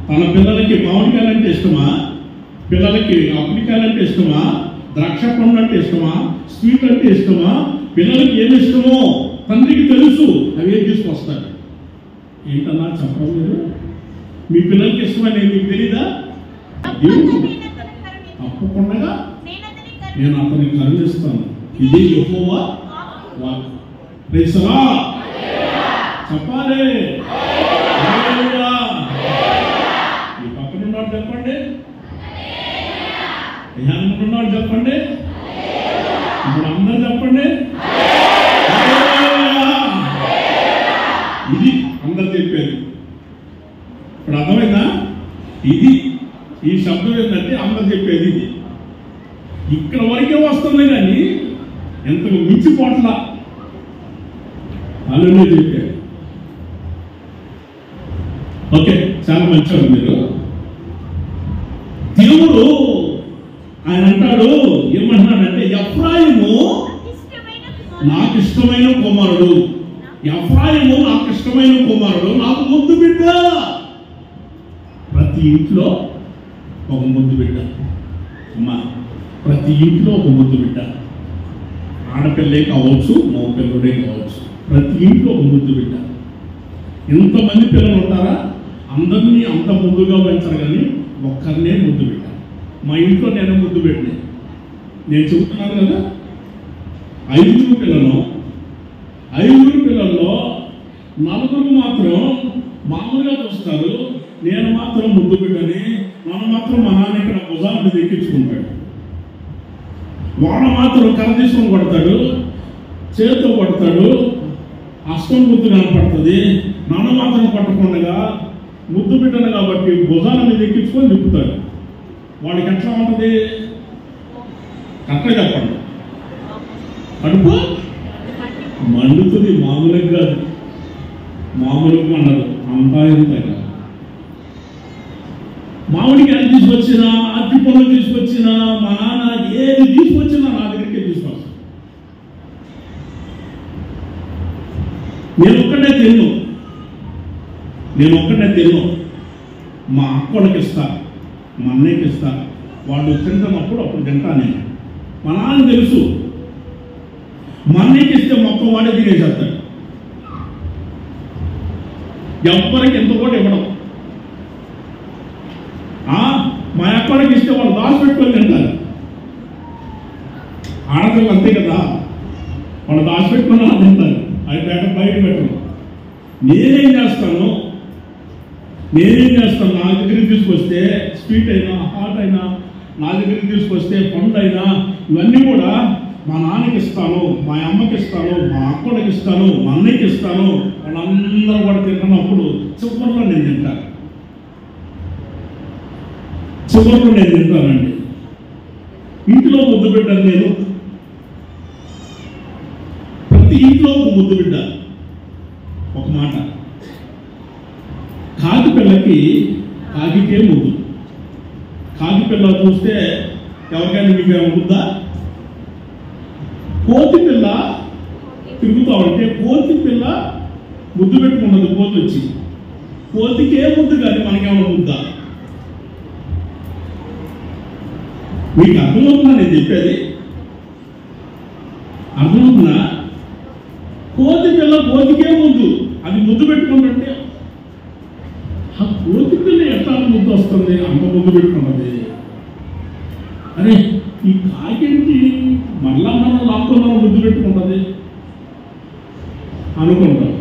తన పిల్లలకి మామిడికాయలంటే ఇష్టమా, పిల్లలకి అప్పికాయలంటే ఇష్టమా, ద్రాక్ష పండు అంటే ఇష్టమా, స్వీట్ అంటే ఇష్టమా, పిల్లలకి ఏమి ఇష్టమో తండ్రికి తెలుసు. అవే తీసుకొస్తాడు. ఏంటన్నా చెప్పడం మీరు? మీ పిల్లలకి ఇష్టమని మీకు తెలీదా? తప్పకుండా నేను అతన్ని కరుణిస్తాను. ఇది యెహోవా వాక్కు. Praise the Lord. చెప్పాలి. చెప్పండి, ఇప్పుడు అందరూ చెప్పండి. ఇది అందరు చెప్పేది. ఇప్పుడు అర్థమైందా? ఇది ఈ శబ్దం ఏంటంటే అందరు చెప్పేది ఇది. ఇక్కడ వరకే వస్తుంది కానీ ఎంతకు మించిపోట్ల అలానే చెప్పారు. ఓకే, చాలా మంచివాడు మీరు. దేవుడు ఆయన అంటాడు, ఏమంటున్నాడంటే ఎఫ్రాయిము నాకు ఇష్టమైన కుమారుడు, ఎఫ్రాయిము నాకు ఇష్టమైన కుమారుడు, నాకు ముద్దు బిడ్డ. ప్రతి ఇంట్లో ఒక ముద్దు బిడ్డ అమ్మా, ప్రతి ఇంట్లో ఒక ముద్దు బిడ్డ. ఆడపిల్లే కావచ్చు, మగపిల్లడే కావచ్చు, ప్రతి ఇంట్లో ఒక ముద్దు బిడ్డ. ఎంతమంది పిల్లలు ఉంటారా? అందరినీ అంత ముద్దుగా పెంచరు కానీ ఒక్కరినే ముద్దు బిడ్డ. మా ఇంట్లో నేను ముద్దు పెట్టిన, నేను చెబుతున్నాను కదా, 5 పిల్లలు, 5 పిల్లల్లో 4 మాత్రం మామూలుగా చూస్తారు. నేను మాత్రం ముద్దు బిడ్డని, నన్ను మాత్రం మా నాన్న ఇక్కడ భుజాన్ని ఎక్కించుకుంటాడు. వాడు మాత్రం కర్ర తీసుకొని కొడతాడు, చేతితో కొడతాడు, అష్టం ముద్దు కనపడుతుంది. నన్ను మాత్రం కొట్టకుండా ముద్దు బిడ్డను కాబట్టి భుజాల మీద ఎక్కించుకొని తిప్పుతాడు. వాడికి ఎట్లా ఉంటుంది? అట్లా చెప్పండి, కడుపు మండుతుంది. మామూలుగా కాదు, మామూలుగా అన్నారు, అంతా ఎంత మామిడికాయలు తీసుకొచ్చినా, అట్టి పనులు తీసుకొచ్చినా, మా నాన్న ఏది తీసుకొచ్చినా నా దగ్గరికే తీసుకొస్తాను. నేను ఒక్కడే తిన్ను, మా అక్కడికి ఇస్తా, మా అన్నయ్యకి ఇస్తా. వాళ్ళు తింటున్నప్పుడు అప్పుడు తింటా నేను. మా నాన్న తెలుసు, మా అన్నయ్యకి ఇస్తే మొత్తం వాడే తినేసేస్తాడు. ఎవరికి ఎంత కూడా ఇవ్వడం. మా అక్కడికి ఇస్తే వాళ్ళు దాచిపెట్టుకొని తింటారు. ఆడపిల్లలు అంతే కదా, వాళ్ళు దాచిపెట్టుకుని తింటారు, అది బయట పెట్టరు. నేనేం చేస్తాను, నా దగ్గరికి తీసుకొస్తే స్వీట్ అయినా హాట్ అయినా, నా దగ్గరికి తీసుకొస్తే పండు అయినా, ఇవన్నీ కూడా మా నాన్నకి ఇస్తాను, మా అమ్మకి ఇస్తాను, మా అక్కడికి ఇస్తాను, మా అన్నయ్యకి ఇస్తాను. వాళ్ళందరూ కూడా తింటున్నప్పుడు చివరిలో నేను తింటానండి. ఇంట్లో ముద్దు బిడ్డను నేను, ప్రతి ఇంట్లో ఒక ముద్దు బిడ్డ. ఒక మాట, కాకి పిల్లకి కాకికే ముద్దు. కాకి పిల్ల చూస్తే ఎవరికైనా మీకు ముద్దా? కోతి పిల్ల తిరుగుతూ ఉంటే కోతి పిల్ల ముద్దు పెట్టుకున్నది. కోతి వచ్చి కోతికే ముద్దు కానీ మనకేమో ముద్దా? మీకు అర్థమవుతున్నా నేను చెప్పేది? అర్థమవుతున్నా? కోతి పిల్ల కోతికే ముద్దు, అది ముద్దు పెట్టుకుంటుంటే ఆ కోతి పిల్ల ఎట్లా ముద్దు వస్తుంది? అంత ముద్దు పెట్టుకున్నది. అరే ఈ కాకేంటి మళ్ళా మనం లాక్కుండా ముద్దు పెట్టుకుంటుంది అనుకుంటాం.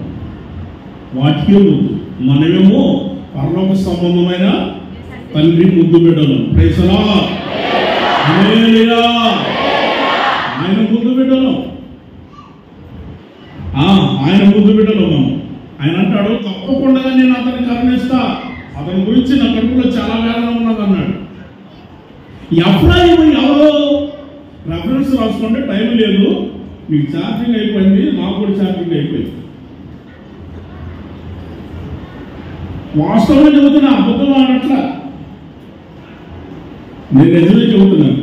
వాటికే ముద్దు. మనమేమో పరలోక సంబంధమైన తండ్రి ముద్దు బిడ్డలు. Praise the lord. హల్లెలూయా. ఆయన ముద్దు బిడ్డలు, ఆయన ముద్దు బిడ్డలు మనం. ఆయన అంటాడు, తప్పకుండా నేను అతన్ని కరుణిస్తా, అతని గురించి నా కడుపులో చాలా వేదన ఉన్నది అన్నాడు. ఎఫ్రాయిము ఎవరో రెఫరెన్స్ రాసుకుంటే టైం లేదు, మీకు ఛార్జింగ్ అయిపోయింది, నాకు కూడా ఛార్జింగ్ అయిపోయింది. వాస్తవంగా చెబుతున్నా, అబద్ధం ఆడట్లా, నేను నిజమే చెబుతున్నాను.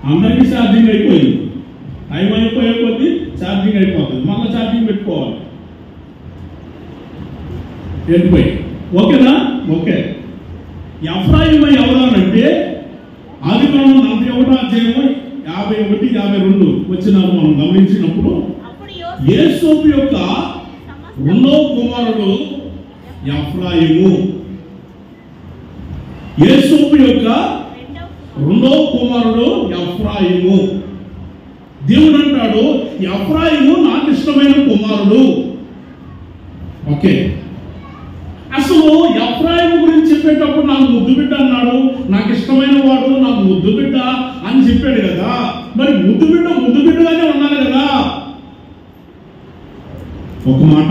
అందరికీ ఛార్జింగ్ అయిపోయింది, టైం అయిపోయే కొద్దీ ఛార్జింగ్ అయిపోతుంది, మళ్ళీ ఛార్జింగ్ పెట్టుకోవాలి. వెళ్ళిపోయి ఓకేనా? ఓకే. ఎఫ్రాయిము ఎవరు అంటే ఆదికాండం 41వ అధ్యాయం 51, 52 వచ్చినాము మనం గమనించినప్పుడు, యోసేపు యొక్క 2వ కుమారుడు ఎఫ్రాయిము. యోసేపు యొక్క 2వ కుమారుడు ఎఫ్రాయిము. దేవుడు అంటాడు, ఎఫ్రాయిము నాకు ఇష్టమైన కుమారుడు. ఓకే, అసలు ఎఫ్రాయిము గురించి చెప్పేటప్పుడు నాకు ముద్దు బిడ్డ అన్నాడు, నాకు ఇష్టమైన వాడు నాకు ముద్దు బిడ్డ అని చెప్పాడు కదా. మరి ముద్దు బిడ్డగానే ఉన్నారు కదా. ఒక మాట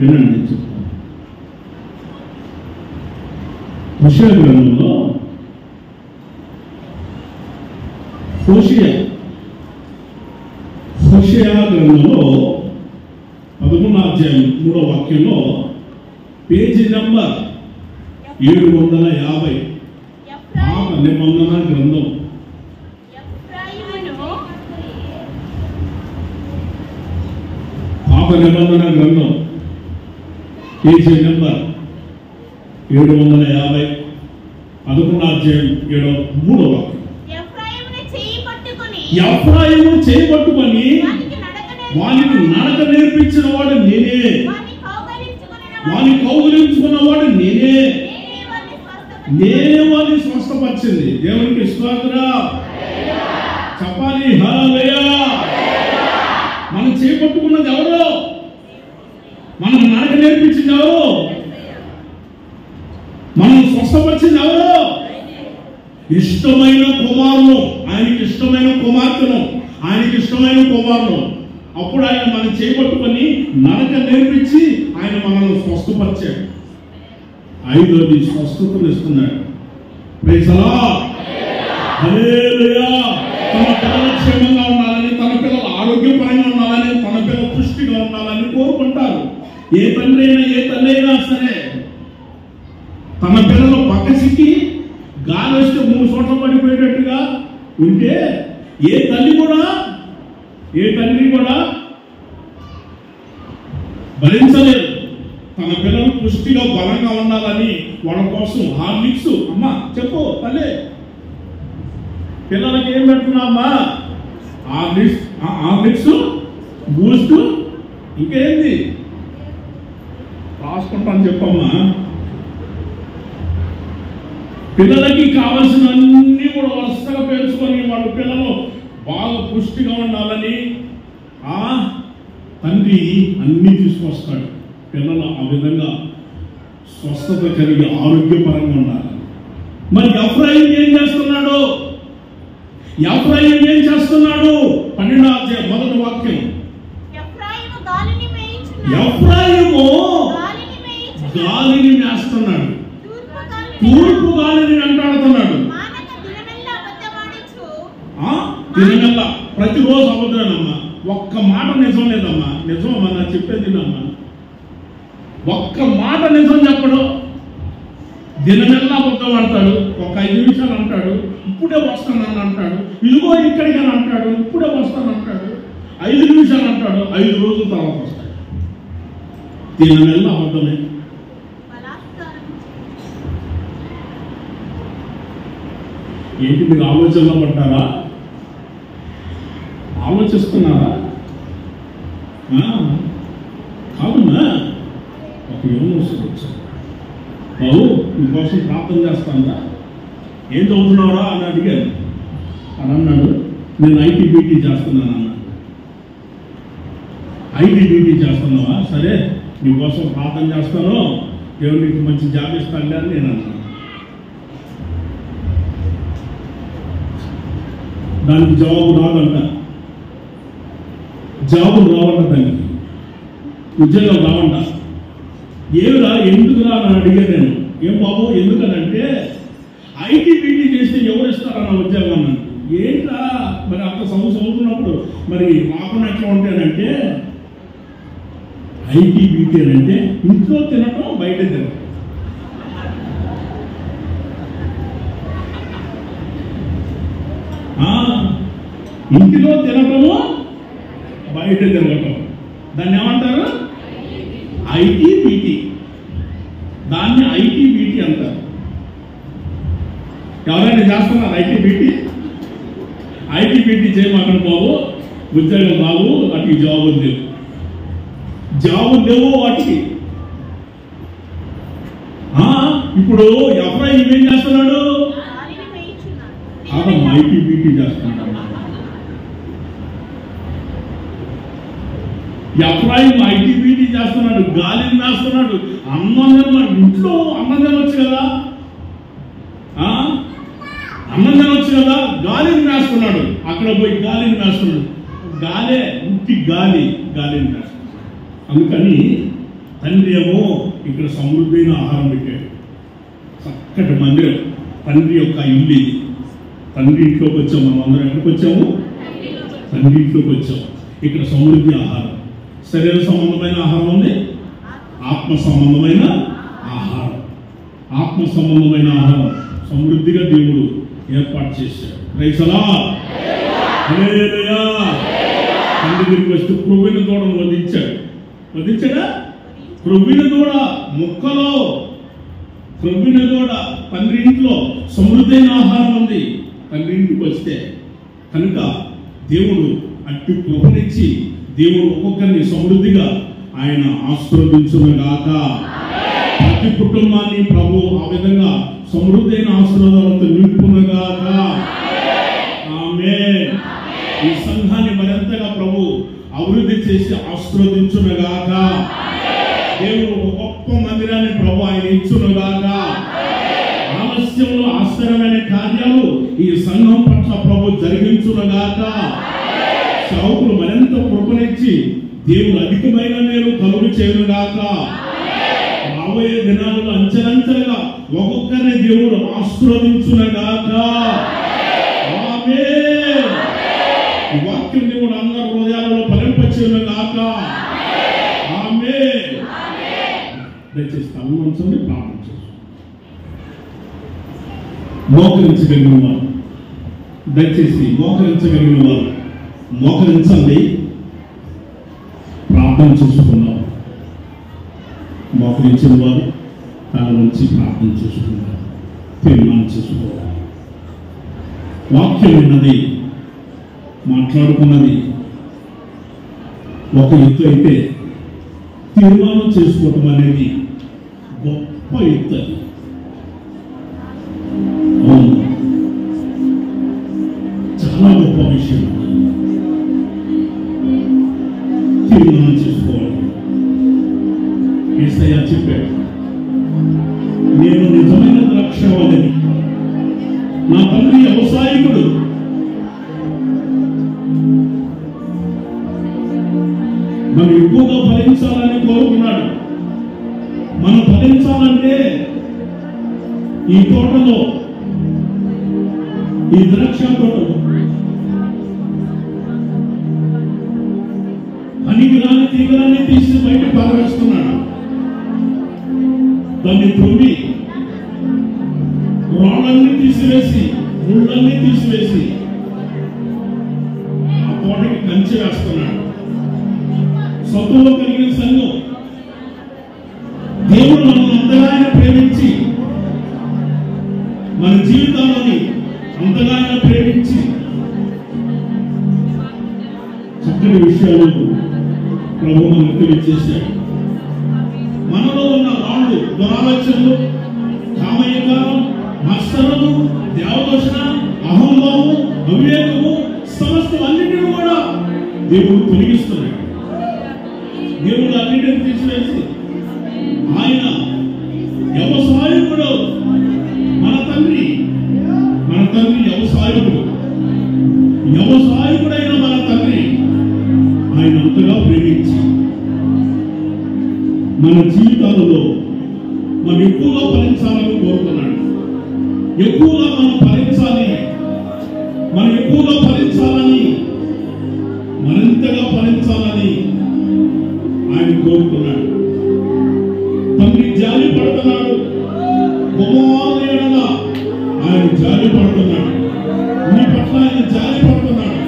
వినండి చెప్తాను. హోషేయ గ్రంథంలో హోషేయ గ్రంథంలో 11వ అధ్యాయం 3వ వాక్యంలో పేజీ నంబర్ 750 పాత నిబంధన గ్రంథం. పాత నిబంధన గ్రంథం పేజీ నంబర్ 750 11వ అధ్యాయం 3వ వాక్యం. ఎఫ్రాయిము చేయబట్టుకొని వానికి నడక నేర్పించిన వాడు నేనే, వాని కౌగిలించుకున్నవాడు నేనే వాడిని స్వస్థపరిచింది. దేవునికి స్తోత్రం చెప్పాలి. హల్లెలూయా. మనం చేపట్టుకున్నది ఎవరు? మనం నడక నేర్పించింది ఎవరు? మనం స్వస్థపరిచింది ఎవరు? ఇష్టమైన కుమారులు, ఆయనకి ఇష్టమైన కుమార్తెను, ఆయనకి ఇష్టమైన కుమారులు. అప్పుడు ఆయన మనం చేపట్టుకొని నడక నేర్పించి ఆయన మనల్ని స్వస్థపరిచాడు. 5వది స్వస్థతను ఇస్తున్నాడు. Praise the lord. హల్లెలూయా. తన పిల్లలు క్షేమంగా ఉండాలని, తన పిల్లలు ఆరోగ్యపరంగా ఉండాలని, తన పిల్లలు పుష్టిగా ఉండాలని కోరుకుంటారు. ఏ తండ్రి అయినా సరే తన పిల్లలు పక్కసికి గాలి వస్తే 3 చోట్ల పడిపోయేటట్టుగా ఉంటే ఏ తండ్రి కూడా భరించలేదు. తన పిల్లలు పుష్టిగా బలంగా ఉండాలని వాళ్ళ కోసం హార్లిక్స్, అమ్మా చెప్పు తల్లి, పిల్లలకి ఏం పెడుతున్నామ్మా? హార్లిక్స్, బూస్ట్, ఇంకేంది రాసుకుంటాను చెప్పమ్మా. పిల్లలకి కావాల్సినవన్నీ కూడా వరుసగా పేర్చుకొని వాళ్ళ పిల్లలు బాగా పుష్టిగా ఉండాలని తండ్రి అన్ని తీసుకొస్తాడు. పిల్లలు ఆ విధంగా స్వస్థత కలిగి ఆరోగ్యపరంగా ఉండాలి. మరి ఎఫ్రాయిము ఏం చేస్తున్నాడు? 12వ అధ్యాయం 1వ వాక్యం. ఎఫ్రాయిము గాలిని మేస్తున్నాడు, తూర్పు గాలిని వెంటాడుతున్నాడు. దినమెల్లా ప్రతిరోజు అబద్ధానమ్మా, ఒక్క మాట నిజం లేదమ్మా. నిజమమ్మా, నా చెప్పేది నమ్మా. ఒక్క మాట నిజం చెప్పడు. దినమెల్లా అబద్ధం ఆడతాడు. ఒక 5 నిమిషాలు అంటాడు, ఇప్పుడే వస్తానని అంటాడు. ఇదిగో ఇక్కడికి అని అంటాడు, ఇప్పుడే వస్తానంటాడు. 5 నిమిషాలు అంటాడు, 5 రోజుల తర్వాత వస్తాడు. దినమెల్లా అబద్ధమే. ఏంటి మీరు ఆలోచనలో పడ్డారా? ఆలోచిస్తున్నారా? కావునా ఒక యోగం వచ్చాడు. బాబు మీకోసం ప్రార్థన చేస్తాను, ఏం చదువుతున్నారా అని అడిగాను. అని అన్నాడు, నేను ఐటీబీటీ చేస్తున్నాను అన్నాడు. ఐటీబీటీ చేస్తున్నావా? సరే నీకోసం ప్రార్థన చేస్తాను, దేవునికి మంచి జాబ్ ఇస్తాను అని నేను అన్నాను. దానికి జవాబు రాదంట. జాబులు రావంట, దానికి ఉద్యోగం రావంట. ఏమిరా ఎందుకురా అని అడిగాను నేను. ఏం బాబు ఎందుకనంటే ఐటీబీటీ చేస్తే ఎవరు ఇస్తారన్న ఉద్యోగం అన్నాను. ఏంట్రా మరి అంత చదువుతున్నప్పుడు మరి రాకుండా ఎట్లా ఉంటానంటే, ఐటీబీటీ అంటే ఇంట్లో తినటం బయట తినటం. ఇంటిలో తినటము బయట తిరగటం, దాన్ని ఏమంటారు? ఐటీబీటీ. దాన్ని ఐటీబీటీ అంటారు. ఎవరైనా చేస్తున్నారు ఐటీబీటీ? ఐటీబీటీ చేయమాకండి బాబు, ఉద్యోగం బాబు, వాటికి జాబులు లేవు, జాబులు లేవు వాటికి. ఇప్పుడు ఎఫ్రాయిము ఏం చేస్తున్నాడు? ఐటీబీటీ చేస్తున్నాడు. ఎఫ్రాయిము ఐటీబీటీ ఇది చేస్తున్నాడు, గాలిని వేస్తున్నాడు. అన్నం ఇంట్లో అన్నం తినొచ్చు కదా, అన్నం తినొచ్చు కదా, గాలిని వేస్తున్నాడు. అక్కడ పోయి గాలిని వేస్తున్నాడు. గాలే ఉట్టి గాలిని వేస్తున్నాడు. అందుకని తండ్రి ఏమో ఇక్కడ సమృద్ధైన ఆహారం పెట్టాడు. చక్కటి మందిరం, తండ్రి యొక్క ఇల్లు ఇది. తండ్రి ఇంట్లోకి వచ్చాము, మనం అందరం ఎక్కడికి వచ్చాము? తండ్రి ఇంట్లోకి వచ్చాము. ఇక్కడ సమృద్ధి ఆహారం, శరీర సంబంధమైన ఆహారం ఉంది, ఆత్మ సంబంధమైన ఆహారం. ఆత్మ సంబంధమైన ఆహారం సమృద్ధిగా దేవుడు ఏర్పాటు చేశాడు. Praise the lord. హల్లెలూయా. తండ్రి దగ్గరికి వస్తూ క్రొవ్విన దూడను వధించాడా? క్రొవ్విన దూడ ముక్కలో, క్రొవ్విన దూడ తండ్రి ఇంట్లో సమృద్ధైన ఆహారం ఉంది. తండ్రి ఇంటికి వస్తే కనుక దేవుడు అట్టి కృపనిచ్చి దేవుడు ఒక్కొక్కరిని సమృద్ధిగా ఆయన ఆశీర్వదించునుగాక. ప్రతి కుటుంబాన్ని ప్రభు ఆ విధంగా సమృద్ధైన ఆశీర్వాదాలతో నింపునుగాక. ఆమేన్. ఈ సంఘాన్ని మరింతగా ప్రభు అభివృద్ధి చేసి ఆశీర్వదించునుగాక. దేవుడు ఒక గొప్ప మందిరాన్ని ప్రభు ఆయన ఇచ్చునుగాక. ఆలస్యంలో ఆశ్చర్యమైన కార్యాలు ఈ సంఘం పట్ల ప్రభు జరిగించునుగాక. సేవకులు మరింత కృపనిచ్చి దేవుడు అధికమైన మేలు కలుగు చేయునుగాక. రాబోయే దినాలలో అంచెలంచెలుగా ఒక్కొక్కరిని దేవుడు ఆశీర్వదించునుగాక. ఆమేన్. ఈ వాక్యం దేవుడు అందరి హృదయాలలో ఫలింపచేయునుగాక. ఆమేన్. దయచేసి తలవంచండి, ప్రార్థన చేయండి. మోకరించగలిగిన వారు దయచేసి మోకరించగలిగిన వారు మోకరించండి. ప్రార్థన చేసుకున్నాం. మోకరించిన వారు తల నుంచి ప్రార్థన చేసుకున్నారు. తీర్మానం చేసుకోవాలి. వాక్యం విన్నది, మాట్లాడుకున్నది ఒక ఎత్తు అయితే తీర్మానం చేసుకోవటం అనేది గొప్ప ఎత్తు. అది అవును, చాలా గొప్ప విషయం. తీర్మానం చేసుకోవాలి. యేసయ్య చెప్పాడు, నేను నిజమైన ద్రాక్షావల్లిని, నా తండ్రి వ్యవసాయకుడు. మనం ఎక్కువగా ఫలించాలని కోరుకున్నాడు. మనం ఫలించాలంటే ఈ తోటలో, ఈ ద్రాక్ష తోటలో పనికిరాని తీగలన్నీ తీసి బయట పారవేస్తున్నాడు. దాన్ని తొమ్మి రాళ్ళన్నీ తీసివేసి, ముళ్ళన్నీ తీసివేసి ఆ తోటకి కంచె వేస్తున్నాడు. సత్తులో కలిగిన సంఘం, దేవుడు మనల్ని అంతగా ప్రేమించి, మన జీవితాలని అంతగా ప్రేమించి చక్కని విషయాలు ప్రభు మనకు తెలియజేశాడు. మనలో ఉన్న రాళ్ళు, దురాలోచనలు, కామయకారం, మత్సరము, దేవదోషణ, అహంభావము, అవివేకము, సమస్తం అన్నింటినీ కూడా దేవుడు తొలగిస్తున్నాడు. దేవుడు అన్నింటిని తీసివేసి ఆయన వ్యవసాయకుడు. మన తండ్రి వ్యవసాయకుడైన మన తండ్రి ఆయన అంతగా ప్రేమించి మన జీవితాలలో మనం ఎక్కువగా ఫలించాలని కోరుతున్నాడు. ఎక్కువగా మనం ఫలించాలి, మనం ఎక్కువగా ఫలించాలని, మరింతగా ఫలించాలని ఆయన కోరుతున్నాడు. తండ్రి జాలి పడుతున్నాడు. కుమారుడైన ఆయన జాలి పడుతున్నాడు. నీ పట్ల ఆయన జాలి పడుతున్నాడు.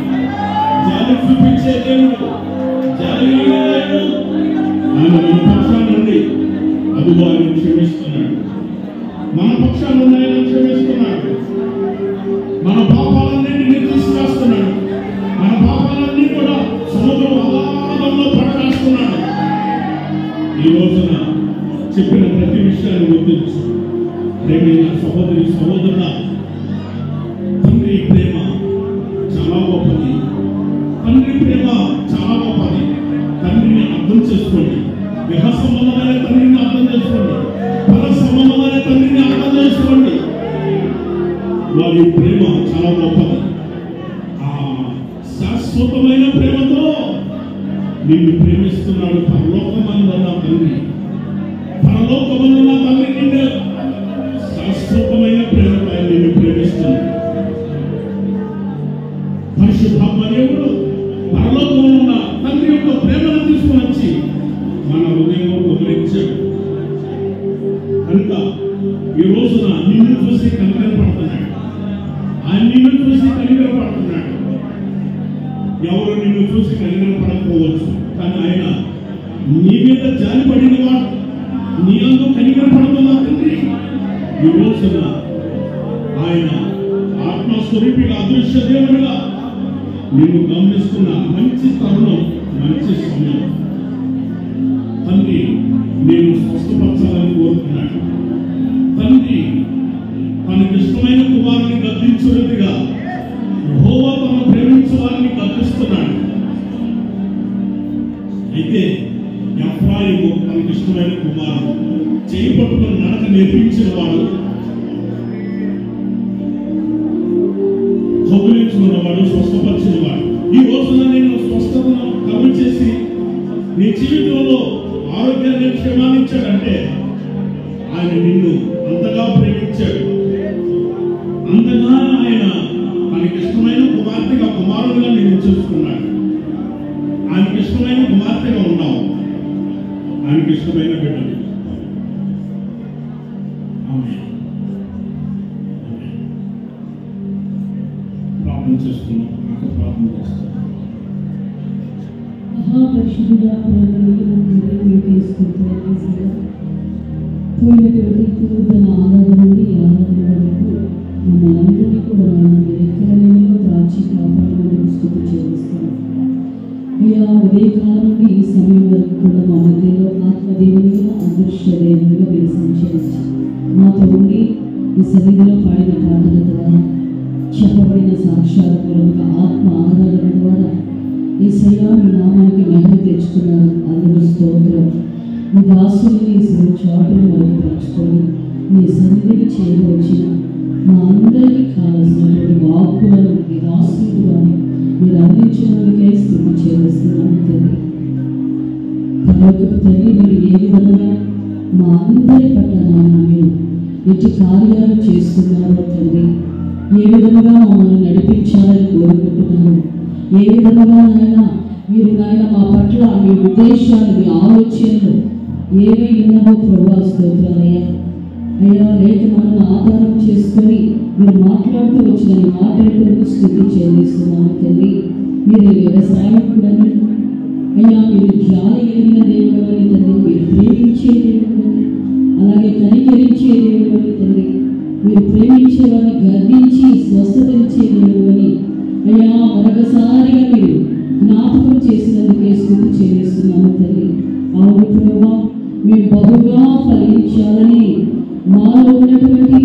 జాలి చూపించే దేవుడు, జాలి ఆయన మన పక్షాల నుండి అదుగో ఆయన క్షమిస్తున్నాడు. మన పక్షాల నుండి ఆయన క్షమిస్తున్నాడు. మన పాపాలన్నింటినీ తీసుకొస్తున్నాడు. మన పాపాలన్నీ కూడా సముద్రం అగాధంలో పడవేస్తున్నాడు. ఈ రోజున చెప్పిన ప్రతి విషయాన్ని గుర్తించు. ప్రేమైన సహోదరి సహోదరుల, తండ్రి ప్రేమ చాలా గొప్పది. తండ్రి ప్రేమ చాలా గొప్పది. తండ్రిని అర్థం చేసుకోండి. వారి ప్రేమ చాలా గొప్పది. ఆ శాశ్వతమైన ప్రేమతో నిన్ను ప్రేమిస్తున్నాడు పరలోకమందున్న తండ్రి. పరలోకమందున్న తండ్రి నిన్ను శాశ్వతమైన ప్రేమపై నిన్ను ప్రేమిస్తున్నాడు. పరిశుద్ధాత్మ దేవుడు పరలోకంలో ఉన్న తండ్రి యొక్క ప్రేమను తీసుకుని వచ్చి మన హృదయంలో గమనించాడు. కనుక ఈ రోజున నిన్ను చూసి కనికరపడుతున్నాడు. ఆయన నిన్ను చూసి కనికరపడుతున్నాడు. ఎవరు నిన్ను చూసి కనికరపడకపోవచ్చు, కానీ ఆయన నీ మీద జాలిపడిన వాడు, నీ అందు కనికరపడుతున్నా తండ్రి. ఈ రోజున ఆయన ఆత్మస్వరూపిగా అదృశ్య దేవుడుగా నిన్ను గమనిస్తున్న మంచి తరుణం, మంచి సమయం. తండ్రి నేను స్వస్థపరచాలని కోరుతున్నాడు. తండ్రి తనకి ఇష్టమైన కుమారుని గద్దించున్నట్టుగా యెహోవా తను ప్రేమించే వారిని గద్దిస్తున్నాడు. అయితే ఎఫ్రాయిము తనకి ఇష్టమైన కుమారుడు, చేయి పట్టుకుని నడక నేర్పించిన వాడు, కౌగిలించుకున్నవాడు, స్వస్థపరిచిన వాడు. ఈ రోజున నేను స్వస్థతను కలుగు చేసి నీ జీవితంలో ఆరోగ్యాన్ని క్షేమాన్నిచ్చాడంటే ఆయన నిన్ను అంతగా ప్రేమించాడు. అంతగా ఆయన ఆయనకి ఇష్టమైన కుమార్తెగా, కుమారుడుగా నిన్ను చూసుకున్నాడు. ఆయనకి ఇష్టమైన కుమార్తెగా ఉన్నావు, ఆయనకి ఇష్టమైన బిడ్డలు. ప్రార్థన చేసుకున్నాం. ప్రార్థన చేస్తాం. మహాపరిశుద్ధుడా పోయినటువంటి పూర్వన ఆరాధన నుండి ఆరాధన వరకు మమ్మల్ని కూడా మీరు ఎక్కడైనా దాచి కాపాడమని స్తుతి చేస్తాం. అయ్యా ఉదయకాలం నుండి ఈ సమయం వరకు కూడా మా మధ్యలో ఆత్మదేవునిగా, అదృశ్య దేవునిగా మీరు సంచరించి మాతో ఉండి ఈ సన్నిధిలో పాడిన పాటల ద్వారా, చెప్పబడిన సాక్ష్యాల మూలంగా, ఆత్మ ఆరాధన ద్వారా యేసయ్యా మీ నామానికి మహిమ తెచ్చుకున్నారు. అందరూ స్తోత్రం. మీ దాసుని చాటును మరుగుపరుచుకొని మీ సన్నిధికి చేరవచ్చిన మా అందరికీ కావలసినటువంటి వాక్కులను మీ దాసుని ద్వారా మీరు అందించడానికే స్థితి చేస్తున్నాను తండ్రి. పరలోకపు తండ్రి, మీరు ఏ విధంగా మా అందరి పట్ల నాయన మీరు ఎట్టి కార్యాలు చేస్తున్నారో తండ్రి, ఏ విధంగా మమ్మల్ని నడిపించాలని కోరుకుంటున్నాను, ఏ విధంగా నాయన మీరు నాయన మా పట్ల మీ ఉద్దేశాలు, మీ ఆలోచనలు ఏవై ఉన్నామో ప్రభువా స్తోత్రాలయ్యా. అయ్యా లేఖనాలను ఆధారం చేసుకొని మీరు మాట్లాడుతూ వచ్చిన ఈ మాటలకు స్థుతి చెల్లిస్తున్నాను తండ్రి. మీరు వ్యవసాయకుడని అయ్యా, మీరు జాలి కలిగిన దేవుడు అని తండ్రి, మీరు ప్రేమించే దేవుడు, అలాగే కనికరించే దేవుడు అని తండ్రి, మీరు ప్రేమించే వారిని గర్దించి స్వస్థతనిచ్చే దేవుడు అని అయ్యా మరొకసారిగా మీరు జ్ఞాపకం చేసినందుకే స్థుతి చెల్లిస్తున్నాను తండ్రి. అవును ప్రభువా, మేము బహుగా ఫలించాలని మాలో ఉన్నటువంటి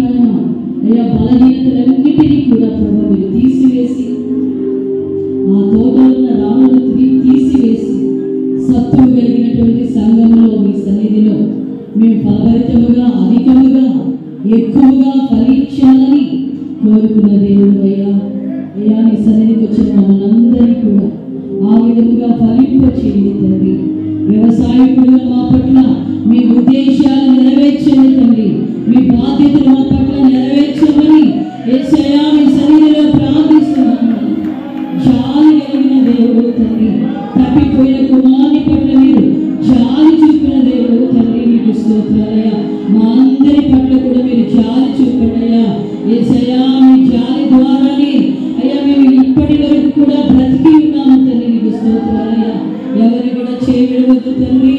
అయ్యా బలహీనతలన్నిటినీ కూడా ప్రభు మీరు తీసివేసి, ఆ తోటలో ఉన్న రాళ్ళను తీసివేసి సత్తువు కలిగినటువంటి సంఘంలో మీ సన్నిధిలో మేము ఫలభరితముగా, అధికముగా, ఎక్కువగా ఫలించాలని కోరుకున్న దేవుడు అయ్యా. అయ్యా నీ సన్నిధికి వచ్చిన మనందరినీ కూడా ఆ విధముగా ఫలింపచేయండి తండ్రి. వ్యవసాయకుడుగా మా పట్ల మీ ఉద్దేశాలు నెరవేర్చండి తండ్రి. మీ బాధ్యతలు మా పట్ల నెరవేర్చమని యేసయ్యా మీ సన్నిధిలో ప్రార్థిస్తున్నాను. జాలి కలిగిన దేవుడు తండ్రి, తప్పిపోయిన కుమారుని పట్ల మీరు జాలి చూపిన దేవుడు తండ్రి, మీకు స్తోత్రాలయ్యా. మా అందరి పట్ల కూడా మీరు జాలి చూపండియ్యా. యేసయ్యా మీ జాలి ద్వారానే అయ్యా మేము ఇప్పటి వరకు కూడా బ్రతికి ఉన్నాము తండ్రి, మీకు స్తోత్రాలయ్యా. ఎవరిని కూడా చేయవద్దు తండ్రి.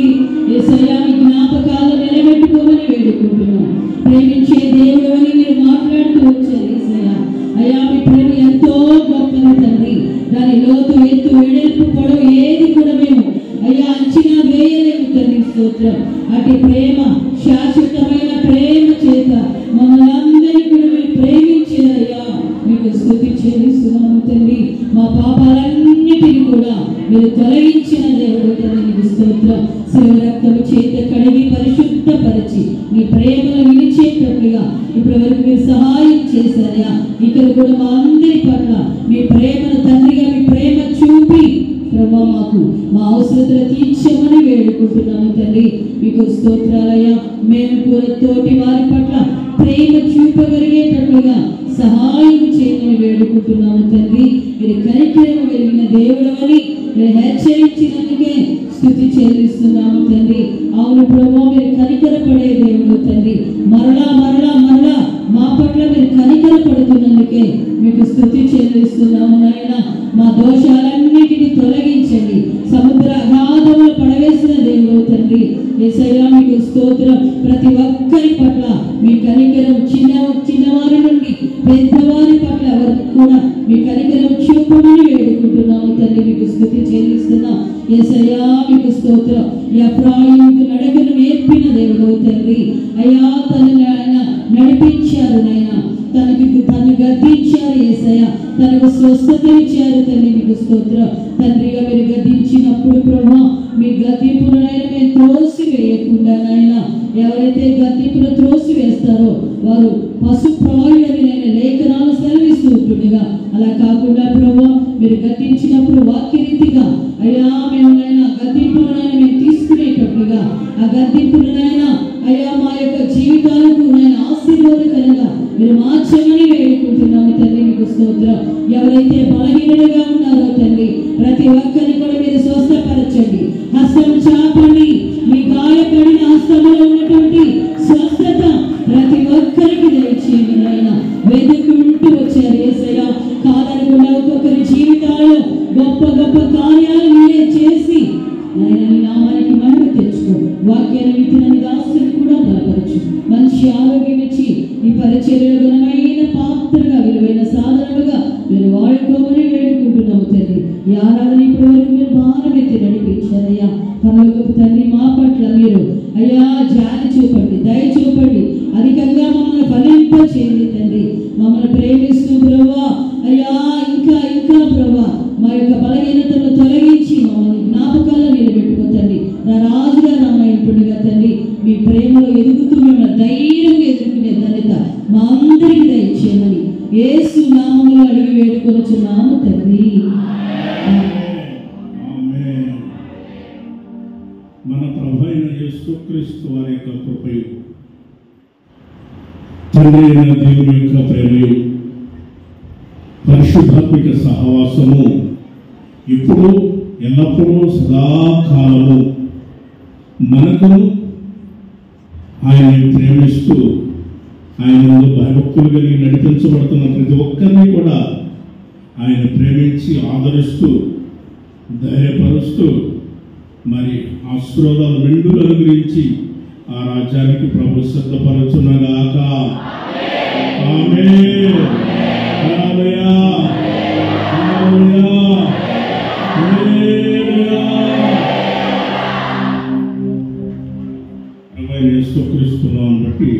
యేసయ్యా మీ జ్ఞాపకాలు నిలబెట్టుకోమని వేడుకుంటున్నాం. ప్రేమించే దేవుడు అని మీరు మాట్లాడుతూ వచ్చారు యేసయ్యా. అయ్యా మీ ప్రేమ ఎంతో గొప్పది తండ్రి. దాని లోతు, ఎత్తు, వెడల్పు, పొడవు ఏది కూడా మేము అయ్యా అంచనా వేయలేము తండ్రి. స్తోత్రం. అటు ప్రేమ, శాశ్వతమైన ప్రేమ చేత మమ్మల్ని అందరినీ కూడా మీరు ప్రేమించారయ్యా. మీకు స్తుతి చెల్లిస్తున్నాము తండ్రి. మా పాపాలన్నిటినీ కూడా మీరు తొలగించిన దేవుడు తండ్రి, మీకు స్తోత్రం. శివ రక్తము చేత కడిగి పరిశుద్ధపరిచి మీ ప్రేమను విడిచే నడిపించేటట్లుగా ఇప్పటి వరకు మీరు సహాయం చేశారయ్యా. ఇక్కడ కూడా మా అందరి పట్ల మీ ప్రేమను తండ్రిగా మీ ప్రేమ చూపి ప్రభా మాకు మా అవసరతలు తీర్చమని వేడుకుంటున్నాము తండ్రి. మీకు స్తోత్రాలయ్యా. మేము కూడా తోటి వారి పట్ల ప్రేమ చూపగలిగేటట్లుగా సహాయం చేయమని వేడుకుంటున్నాము తండ్రి. మీరు కనికరము కలిగిన దేవుడమని మీరు హెచ్చరించినందుకే స్తుతి చెల్లిస్తున్నాము తండ్రి. అవును ప్రభా, మీరు కనికరపడే దేవుడు తండ్రి. మరలా మరలా మరలా మా పట్ల మీరు కనికరపడుతున్నందుకే మీకు స్తుతి చెల్లిస్తున్నాము నాయన. మా దోషాలన్నిటిని తొలగించండి. సముద్ర అగాధంలో పడవేసిన దేవుడు తండ్రి. యేసయ్యా మీకు స్తోత్రం. ప్రతి ఒక్కరి పట్ల మీ కనికరం చిన్నవారి నుండి పెద్దవారి పట్ల వరకు కూడా మీ కనికరం చూపమని వేడుకుంటున్నాము తండ్రి. మీకు స్తుతి చెల్లిస్తున్నాం యేసయ్యా. మీకు స్తోత్రం. ఎఫ్రాయిముకు నడకను నేర్పిన దేవుడు తండ్రి. అయ్యా తనని ఆయన నడిపించారు నాయన. తను గద్దించారు యేసయ్యా. తనకు స్వస్థత ఇచ్చారు తండ్రి. మీకు స్తోత్రం. తండ్రిగా మీరు గద్దించినప్పుడు ప్రభా మీ గద్దింపులనైనా మేము త్రోసి వేయకుండా నాయన, ఎవరైతే గద్దింపులు త్రోసి వేస్తారో వారు పశుప్రాయులని నేను లేఖనాలు సెలవిస్తూ ఉంటుండగా, అలా కాకుండా ప్రభా మీరు గద్దించినప్పుడు వాక్యరీతిగా అయ్యా మేమునైనా గద్దింపులనైనా మేము తీసుకునేటట్లుగా ఆ గద్దింపులనైనా అయ్యా మా యొక్క జీవితాలకు నేను ఆశీర్వాదకరంగా మీరు మార్చమని వేడుకుంటున్నాము తండ్రి. మీకు స్తోత్రం. ఎవరైతే బలహీనులుగా ఉన్నారో తండ్రి ప్రతి ఒక్కరిని కూడా మీరు స్వస్థపరచండి. హస్తం చాపండి. మీ గాయపడిన హస్తంలో ఉన్నటువంటి స్వస్థత ప్రతి ఒక్కరికి దయచేయండి నాయన. వెతుకుంటూ వచ్చారు యేసయ్యా. కాదనకుండా ఒక్కొక్కరి జీవితాల్లో గొప్ప గొప్ప కార్యాలు మీరే చేసి నాయన నీ నామానికి మహిమ తెచ్చుకో. వాక్యాన్ని విత్తిన దాసుని కూడా బలపరచు. మంచి ఆరోగ్యం ఇచ్చి ఈ పరిచర్యలో ఘనమైన పాత్రగా విలువైన సాధనలుగా మీరు వాడుకోమని వేడుకుంటున్నాము తండ్రి. ఈ ఆరాధన ఇప్పటి వరకు మీరు భారమెత్తి నడిపించారయ్యా. పరలోకపు తండ్రి మా పట్ల మీరు అయ్యా జాలి చూపండి, దయ చూపండి. అధికంగా మమ్మల్ని ఫలింప చేయండి తండ్రి. మమ్మల్ని ప్రేమిస్తూ ప్రభా అయ్యా ఇంకా ఇంకా ప్రభా మా యొక్క బలహీనతను తొలగించి మమ్మల్ని జ్ఞాపకాల్లో నిలబెట్టుకోతండి. నా రాజుగా రామాయణుడిగా తండ్రి మీ ప్రేమలో ఎదుగుతూ మిమ్మల్ని ధైర్యంగా ఎదుర్కొనే ధన్యత మా అందరికీ దయచేయమని యేసు నామములో అడిగి వేడుకొనుచున్నాము తండ్రి. మన ప్రభువైన యేసుక్రీస్తు వారి యొక్క కృపయు తండ్రి అయిన దేవుని యొక్క ప్రేమయు పరిశుద్ధాత్మిక సహవాసము ఇప్పుడు ఎల్లప్పుడూ సదాకాలము మనకును ఆయన ప్రేమిస్తూ ఆయన భయభక్తులు కలిగి నడిపించబడుతున్న ప్రతి ఒక్కరిని కూడా ఆయన ప్రేమించి ఆదరిస్తూ ధైర్యపరుస్తూ మరి ఆశీర్వాదాలు మెండులు అనుగ్రహించి ఆ రాజ్యానికి ప్రభు సిద్ధపరచునగాక. ఆమేన్. హల్లెలూయా. హల్లెలూయా. హల్లెలూయా. ప్రభువైన యేసుక్రీస్తు నామమును బట్టి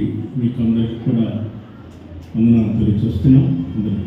మీకు అందరికీ కూడా వందనాలు తెలియజేస్తున్నాం. అందరికీ